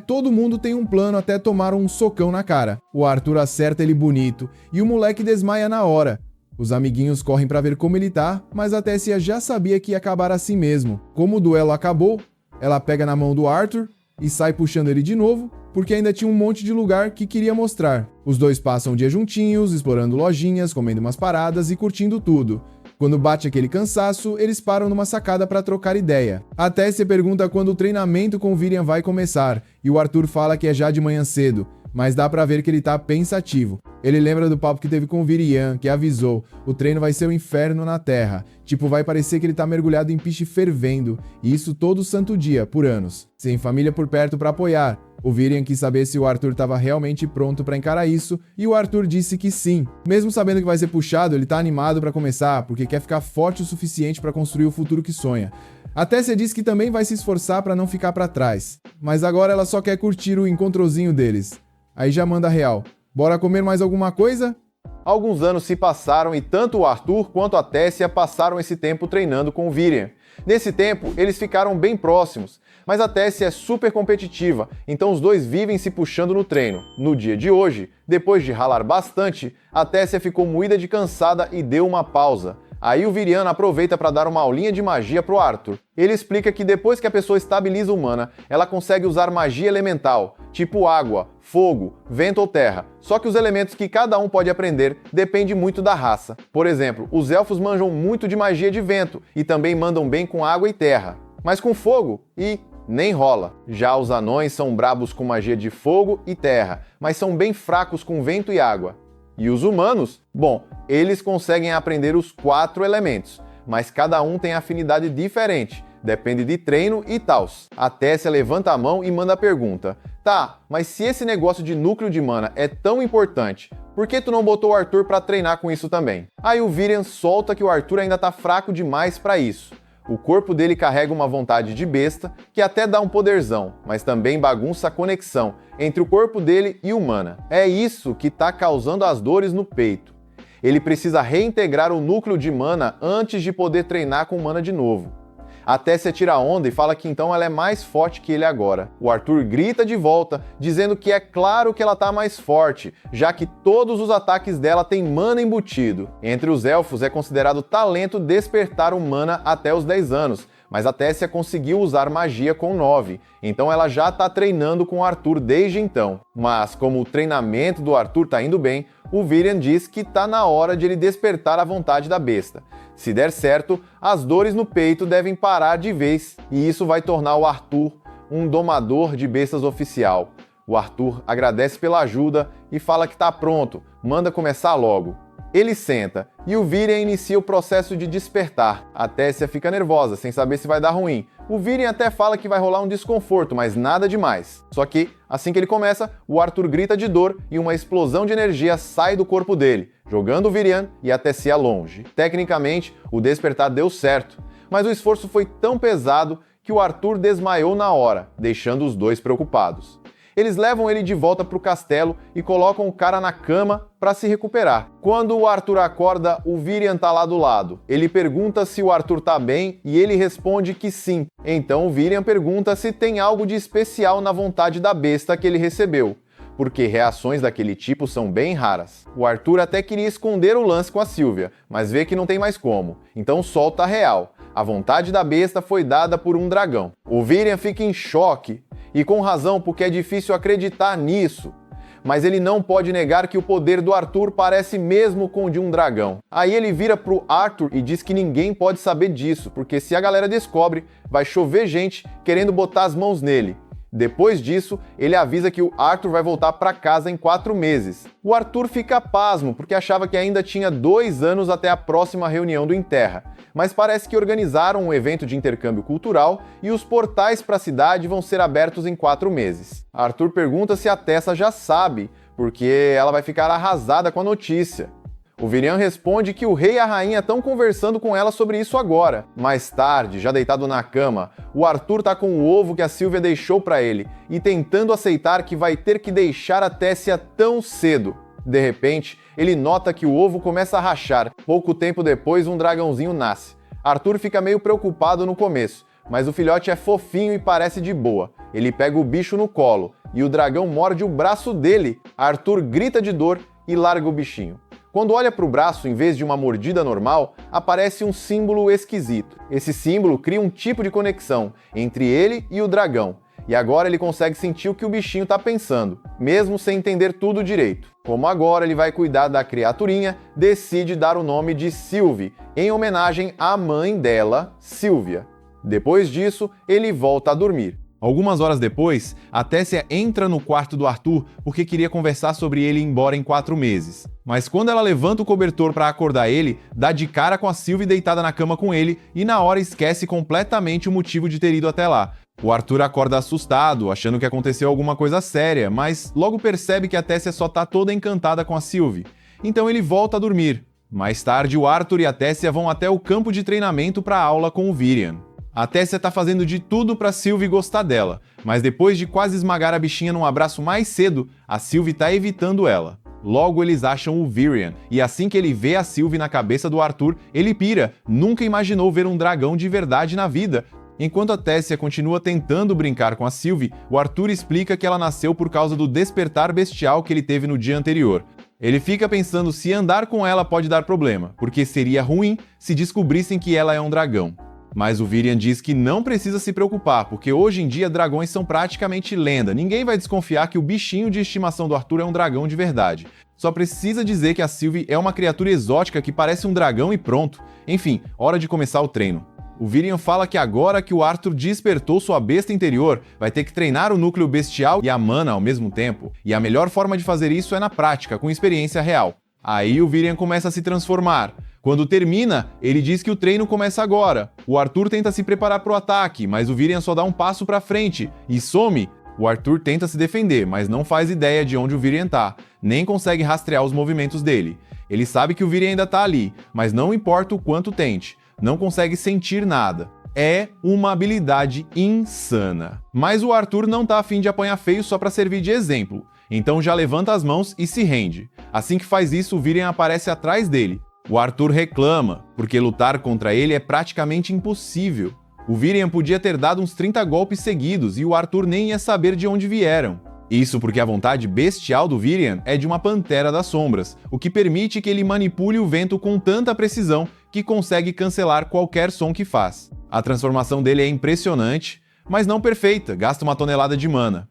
todo mundo tem um plano até tomar um socão na cara. O Arthur acerta ele bonito, e o moleque desmaia na hora. Os amiguinhos correm pra ver como ele tá, mas a Tessia já sabia que ia acabar assim mesmo. Como o duelo acabou, ela pega na mão do Arthur e sai puxando ele de novo, porque ainda tinha um monte de lugar que queria mostrar. Os dois passam o dia juntinhos, explorando lojinhas, comendo umas paradas e curtindo tudo. Quando bate aquele cansaço, eles param numa sacada para trocar ideia. A Tessia pergunta quando o treinamento com o Viren vai começar, e o Arthur fala que é já de manhã cedo, mas dá pra ver que ele tá pensativo. Ele lembra do papo que teve com o Virian, que avisou: o treino vai ser um inferno na Terra. Tipo, vai parecer que ele tá mergulhado em piche fervendo, e isso todo santo dia, por anos. Sem família por perto pra apoiar. O Virian quis saber se o Arthur tava realmente pronto pra encarar isso, e o Arthur disse que sim. Mesmo sabendo que vai ser puxado, ele tá animado pra começar, porque quer ficar forte o suficiente pra construir o futuro que sonha. A Tessia diz que também vai se esforçar pra não ficar pra trás. Mas agora ela só quer curtir o encontrozinho deles. Aí já manda real: bora comer mais alguma coisa? Alguns anos se passaram e tanto o Arthur quanto a Tessia passaram esse tempo treinando com o Viren. Nesse tempo, eles ficaram bem próximos, mas a Tessia é super competitiva, então os dois vivem se puxando no treino. No dia de hoje, depois de ralar bastante, a Tessia ficou moída de cansada e deu uma pausa. Aí o Virian aproveita para dar uma aulinha de magia pro Arthur. Ele explica que depois que a pessoa estabiliza humana, ela consegue usar magia elemental, tipo água, fogo, vento ou terra. Só que os elementos que cada um pode aprender depende muito da raça. Por exemplo, os elfos manjam muito de magia de vento e também mandam bem com água e terra. Mas com fogo e Nem rola. Já os anões são brabos com magia de fogo e terra, mas são bem fracos com vento e água. E os humanos? Bom, eles conseguem aprender os 4 elementos, mas cada um tem afinidade diferente, depende de treino e tals. A Tessia levanta a mão e manda a pergunta: tá, mas se esse negócio de núcleo de mana é tão importante, por que tu não botou o Arthur pra treinar com isso também? Aí o Virian solta que o Arthur ainda tá fraco demais pra isso. O corpo dele carrega uma vontade de besta, que até dá um poderzão, mas também bagunça a conexão entre o corpo dele e o mana. É isso que tá causando as dores no peito. Ele precisa reintegrar o núcleo de mana antes de poder treinar com mana de novo. A Tessia tira onda e fala que então ela é mais forte que ele agora. O Arthur grita de volta, dizendo que é claro que ela tá mais forte, já que todos os ataques dela têm mana embutido. Entre os elfos é considerado talento despertar o mana até os 10 anos, mas a Tessia conseguiu usar magia com 9, então ela já tá treinando com o Arthur desde então. Mas como o treinamento do Arthur tá indo bem, o Virian diz que tá na hora de ele despertar a vontade da besta. Se der certo, as dores no peito devem parar de vez, e isso vai tornar o Arthur um domador de bestas oficial. O Arthur agradece pela ajuda e fala que tá pronto, manda começar logo. Ele senta, e o Virian inicia o processo de despertar. A Tessia fica nervosa, sem saber se vai dar ruim. O Virian até fala que vai rolar um desconforto, mas nada demais. Só que, assim que ele começa, o Arthur grita de dor e uma explosão de energia sai do corpo dele, jogando o Virian e a Tessia longe. Tecnicamente, o despertar deu certo, mas o esforço foi tão pesado que o Arthur desmaiou na hora, deixando os dois preocupados. Eles levam ele de volta para o castelo e colocam o cara na cama para se recuperar. Quando o Arthur acorda, o Virian tá lá do lado. Ele pergunta se o Arthur tá bem e ele responde que sim. Então o Virian pergunta se tem algo de especial na vontade da besta que ele recebeu, porque reações daquele tipo são bem raras. O Arthur até queria esconder o lance com a Sylvia, mas vê que não tem mais como, então solta a real. A vontade da besta foi dada por um dragão. O Virian fica em choque, e com razão, porque é difícil acreditar nisso. Mas ele não pode negar que o poder do Arthur parece mesmo com o de um dragão. Aí ele vira pro Arthur e diz que ninguém pode saber disso, porque se a galera descobre, vai chover gente querendo botar as mãos nele. Depois disso, ele avisa que o Arthur vai voltar para casa em 4 meses. O Arthur fica pasmo, porque achava que ainda tinha 2 anos até a próxima reunião do Enterra, mas parece que organizaram um evento de intercâmbio cultural e os portais para a cidade vão ser abertos em 4 meses. Arthur pergunta se a Tessa já sabe, porque ela vai ficar arrasada com a notícia. O Virian responde que o rei e a rainha estão conversando com ela sobre isso agora. Mais tarde, já deitado na cama, o Arthur tá com o ovo que a Sylvia deixou para ele e tentando aceitar que vai ter que deixar a Tessia tão cedo. De repente, ele nota que o ovo começa a rachar. Pouco tempo depois, um dragãozinho nasce. Arthur fica meio preocupado no começo, mas o filhote é fofinho e parece de boa. Ele pega o bicho no colo e o dragão morde o braço dele. Arthur grita de dor e larga o bichinho. Quando olha para o braço, em vez de uma mordida normal, aparece um símbolo esquisito. Esse símbolo cria um tipo de conexão entre ele e o dragão, e agora ele consegue sentir o que o bichinho está pensando, mesmo sem entender tudo direito. Como agora ele vai cuidar da criaturinha, decide dar o nome de Sylvie, em homenagem à mãe dela, Sylvia. Depois disso, ele volta a dormir. Algumas horas depois, a Tessia entra no quarto do Arthur porque queria conversar sobre ele ir embora em 4 meses. Mas quando ela levanta o cobertor para acordar ele, dá de cara com a Sylvie deitada na cama com ele e na hora esquece completamente o motivo de ter ido até lá. O Arthur acorda assustado, achando que aconteceu alguma coisa séria, mas logo percebe que a Tessia só tá toda encantada com a Sylvie. Então ele volta a dormir. Mais tarde, o Arthur e a Tessia vão até o campo de treinamento para a aula com o Virian. A Tessia tá fazendo de tudo pra Sylvie gostar dela, mas depois de quase esmagar a bichinha num abraço mais cedo, a Sylvie tá evitando ela. Logo eles acham o Virian, e assim que ele vê a Sylvie na cabeça do Arthur, ele pira, nunca imaginou ver um dragão de verdade na vida. Enquanto a Tessia continua tentando brincar com a Sylvie, o Arthur explica que ela nasceu por causa do despertar bestial que ele teve no dia anterior. Ele fica pensando se andar com ela pode dar problema, porque seria ruim se descobrissem que ela é um dragão. Mas o Virian diz que não precisa se preocupar, porque hoje em dia dragões são praticamente lenda. Ninguém vai desconfiar que o bichinho de estimação do Arthur é um dragão de verdade. Só precisa dizer que a Sylvie é uma criatura exótica que parece um dragão e pronto. Enfim, hora de começar o treino. O Virian fala que agora que o Arthur despertou sua besta interior, vai ter que treinar o núcleo bestial e a mana ao mesmo tempo. E a melhor forma de fazer isso é na prática, com experiência real. Aí o Virian começa a se transformar. Quando termina, ele diz que o treino começa agora. O Arthur tenta se preparar para o ataque, mas o Virian só dá um passo para frente e some. O Arthur tenta se defender, mas não faz ideia de onde o Virian tá, nem consegue rastrear os movimentos dele. Ele sabe que o Virian ainda tá ali, mas não importa o quanto tente, não consegue sentir nada. É uma habilidade insana. Mas o Arthur não tá afim de apanhar feio só para servir de exemplo, então já levanta as mãos e se rende. Assim que faz isso, o Virian aparece atrás dele. O Arthur reclama, porque lutar contra ele é praticamente impossível. O Virian podia ter dado uns 30 golpes seguidos e o Arthur nem ia saber de onde vieram. Isso porque a vontade bestial do Virian é de uma pantera das sombras, o que permite que ele manipule o vento com tanta precisão que consegue cancelar qualquer som que faz. A transformação dele é impressionante, mas não perfeita, gasta uma tonelada de mana.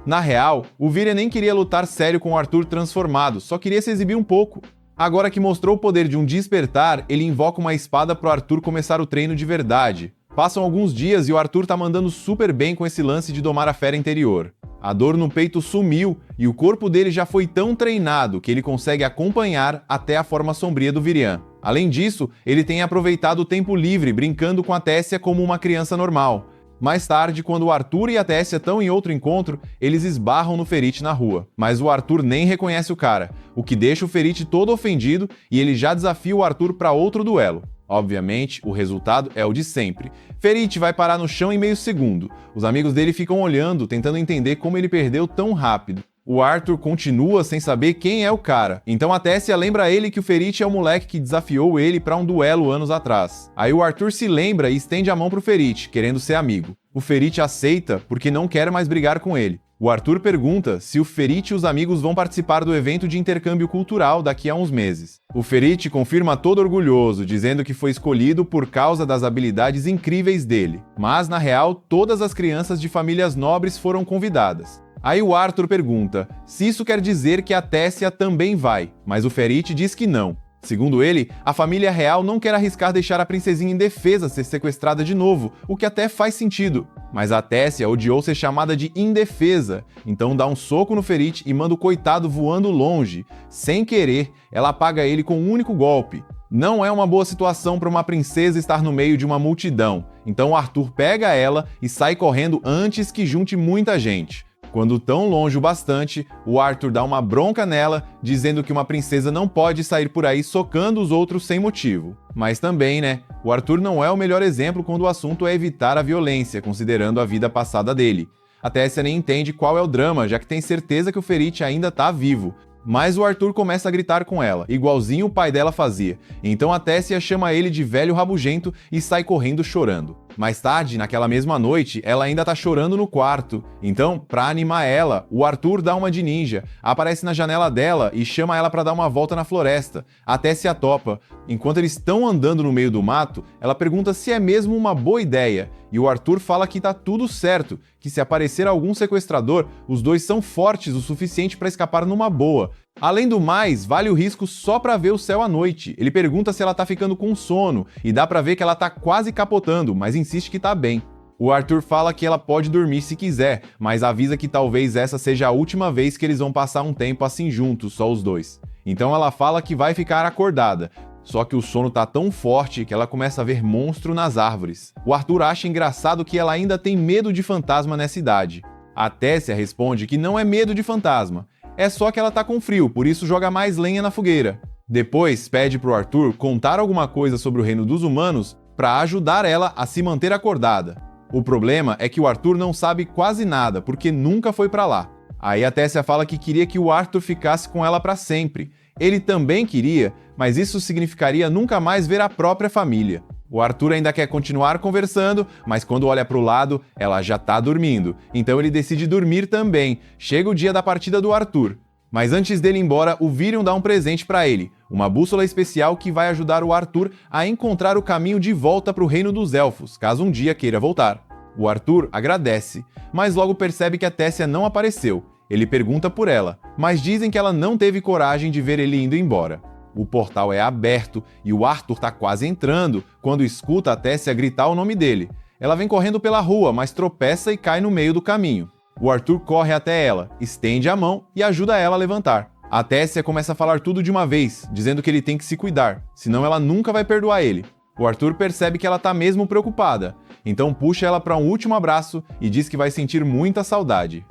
Na real, o Virian nem queria lutar sério com o Arthur transformado, só queria se exibir um pouco. Agora que mostrou o poder de um despertar, ele invoca uma espada pro Arthur começar o treino de verdade. Passam alguns dias e o Arthur tá mandando super bem com esse lance de domar a fera interior. A dor no peito sumiu e o corpo dele já foi tão treinado que ele consegue acompanhar até a forma sombria do Virian. Além disso, ele tem aproveitado o tempo livre brincando com a Tessia como uma criança normal. Mais tarde, quando o Arthur e a Tessia estão em outro encontro, eles esbarram no Ferit na rua. Mas o Arthur nem reconhece o cara, o que deixa o Ferit todo ofendido e ele já desafia o Arthur para outro duelo. Obviamente, o resultado é o de sempre. Ferit vai parar no chão em meio segundo. Os amigos dele ficam olhando, tentando entender como ele perdeu tão rápido. O Arthur continua sem saber quem é o cara. Então a Tessia lembra a ele que o Ferit é o moleque que desafiou ele para um duelo anos atrás. Aí o Arthur se lembra e estende a mão pro Ferit, querendo ser amigo. O Ferit aceita porque não quer mais brigar com ele. O Arthur pergunta se o Ferit e os amigos vão participar do evento de intercâmbio cultural daqui a uns meses. O Ferit confirma todo orgulhoso, dizendo que foi escolhido por causa das habilidades incríveis dele. Mas, na real, todas as crianças de famílias nobres foram convidadas. Aí o Arthur pergunta se isso quer dizer que a Tessia também vai, mas o Ferit diz que não. Segundo ele, a família real não quer arriscar deixar a princesinha indefesa ser sequestrada de novo, o que até faz sentido. Mas a Tessia odiou ser chamada de indefesa, então dá um soco no Ferit e manda o coitado voando longe. Sem querer, ela apaga ele com um único golpe. Não é uma boa situação para uma princesa estar no meio de uma multidão, então o Arthur pega ela e sai correndo antes que junte muita gente. Quando tão longe o bastante, o Arthur dá uma bronca nela, dizendo que uma princesa não pode sair por aí socando os outros sem motivo. Mas também, né, o Arthur não é o melhor exemplo quando o assunto é evitar a violência, considerando a vida passada dele. A Tessia nem entende qual é o drama, já que tem certeza que o Ferit ainda tá vivo. Mas o Arthur começa a gritar com ela, igualzinho o pai dela fazia. Então a Tessia chama ele de velho rabugento e sai correndo chorando. Mais tarde, naquela mesma noite, ela ainda tá chorando no quarto. Então, pra animar ela, o Arthur dá uma de ninja, aparece na janela dela e chama ela pra dar uma volta na floresta. A Tessia topa. Enquanto eles estão andando no meio do mato, ela pergunta se é mesmo uma boa ideia. E o Arthur fala que tá tudo certo, que se aparecer algum sequestrador, os dois são fortes o suficiente pra escapar numa boa. Além do mais, vale o risco só pra ver o céu à noite. Ele pergunta se ela tá ficando com sono, e dá pra ver que ela tá quase capotando, mas insiste que tá bem. O Arthur fala que ela pode dormir se quiser, mas avisa que talvez essa seja a última vez que eles vão passar um tempo assim juntos, só os dois. Então ela fala que vai ficar acordada. Só que o sono tá tão forte que ela começa a ver monstro nas árvores. O Arthur acha engraçado que ela ainda tem medo de fantasma nessa idade. A Tessia responde que não é medo de fantasma, é só que ela tá com frio, por isso joga mais lenha na fogueira. Depois pede pro Arthur contar alguma coisa sobre o reino dos humanos para ajudar ela a se manter acordada. O problema é que o Arthur não sabe quase nada, porque nunca foi pra lá. Aí a Tessia fala que queria que o Arthur ficasse com ela pra sempre. Ele também queria, mas isso significaria nunca mais ver a própria família. O Arthur ainda quer continuar conversando, mas quando olha pro lado, ela já tá dormindo. Então ele decide dormir também. Chega o dia da partida do Arthur. Mas antes dele ir embora, o Virion dá um presente pra ele. Uma bússola especial que vai ajudar o Arthur a encontrar o caminho de volta pro reino dos elfos, caso um dia queira voltar. O Arthur agradece, mas logo percebe que a Tessia não apareceu. Ele pergunta por ela, mas dizem que ela não teve coragem de ver ele indo embora. O portal é aberto e o Arthur tá quase entrando quando escuta a Tessia gritar o nome dele. Ela vem correndo pela rua, mas tropeça e cai no meio do caminho. O Arthur corre até ela, estende a mão e ajuda ela a levantar. A Tessia começa a falar tudo de uma vez, dizendo que ele tem que se cuidar, senão ela nunca vai perdoar ele. O Arthur percebe que ela tá mesmo preocupada, então puxa ela para um último abraço e diz que vai sentir muita saudade.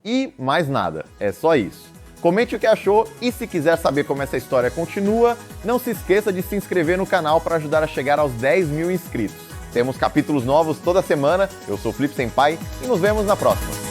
E mais nada, é só isso. Comente o que achou e se quiser saber como essa história continua, não se esqueça de se inscrever no canal para ajudar a chegar aos 10 mil inscritos. Temos capítulos novos toda semana, eu sou o Felipe Senpai e nos vemos na próxima.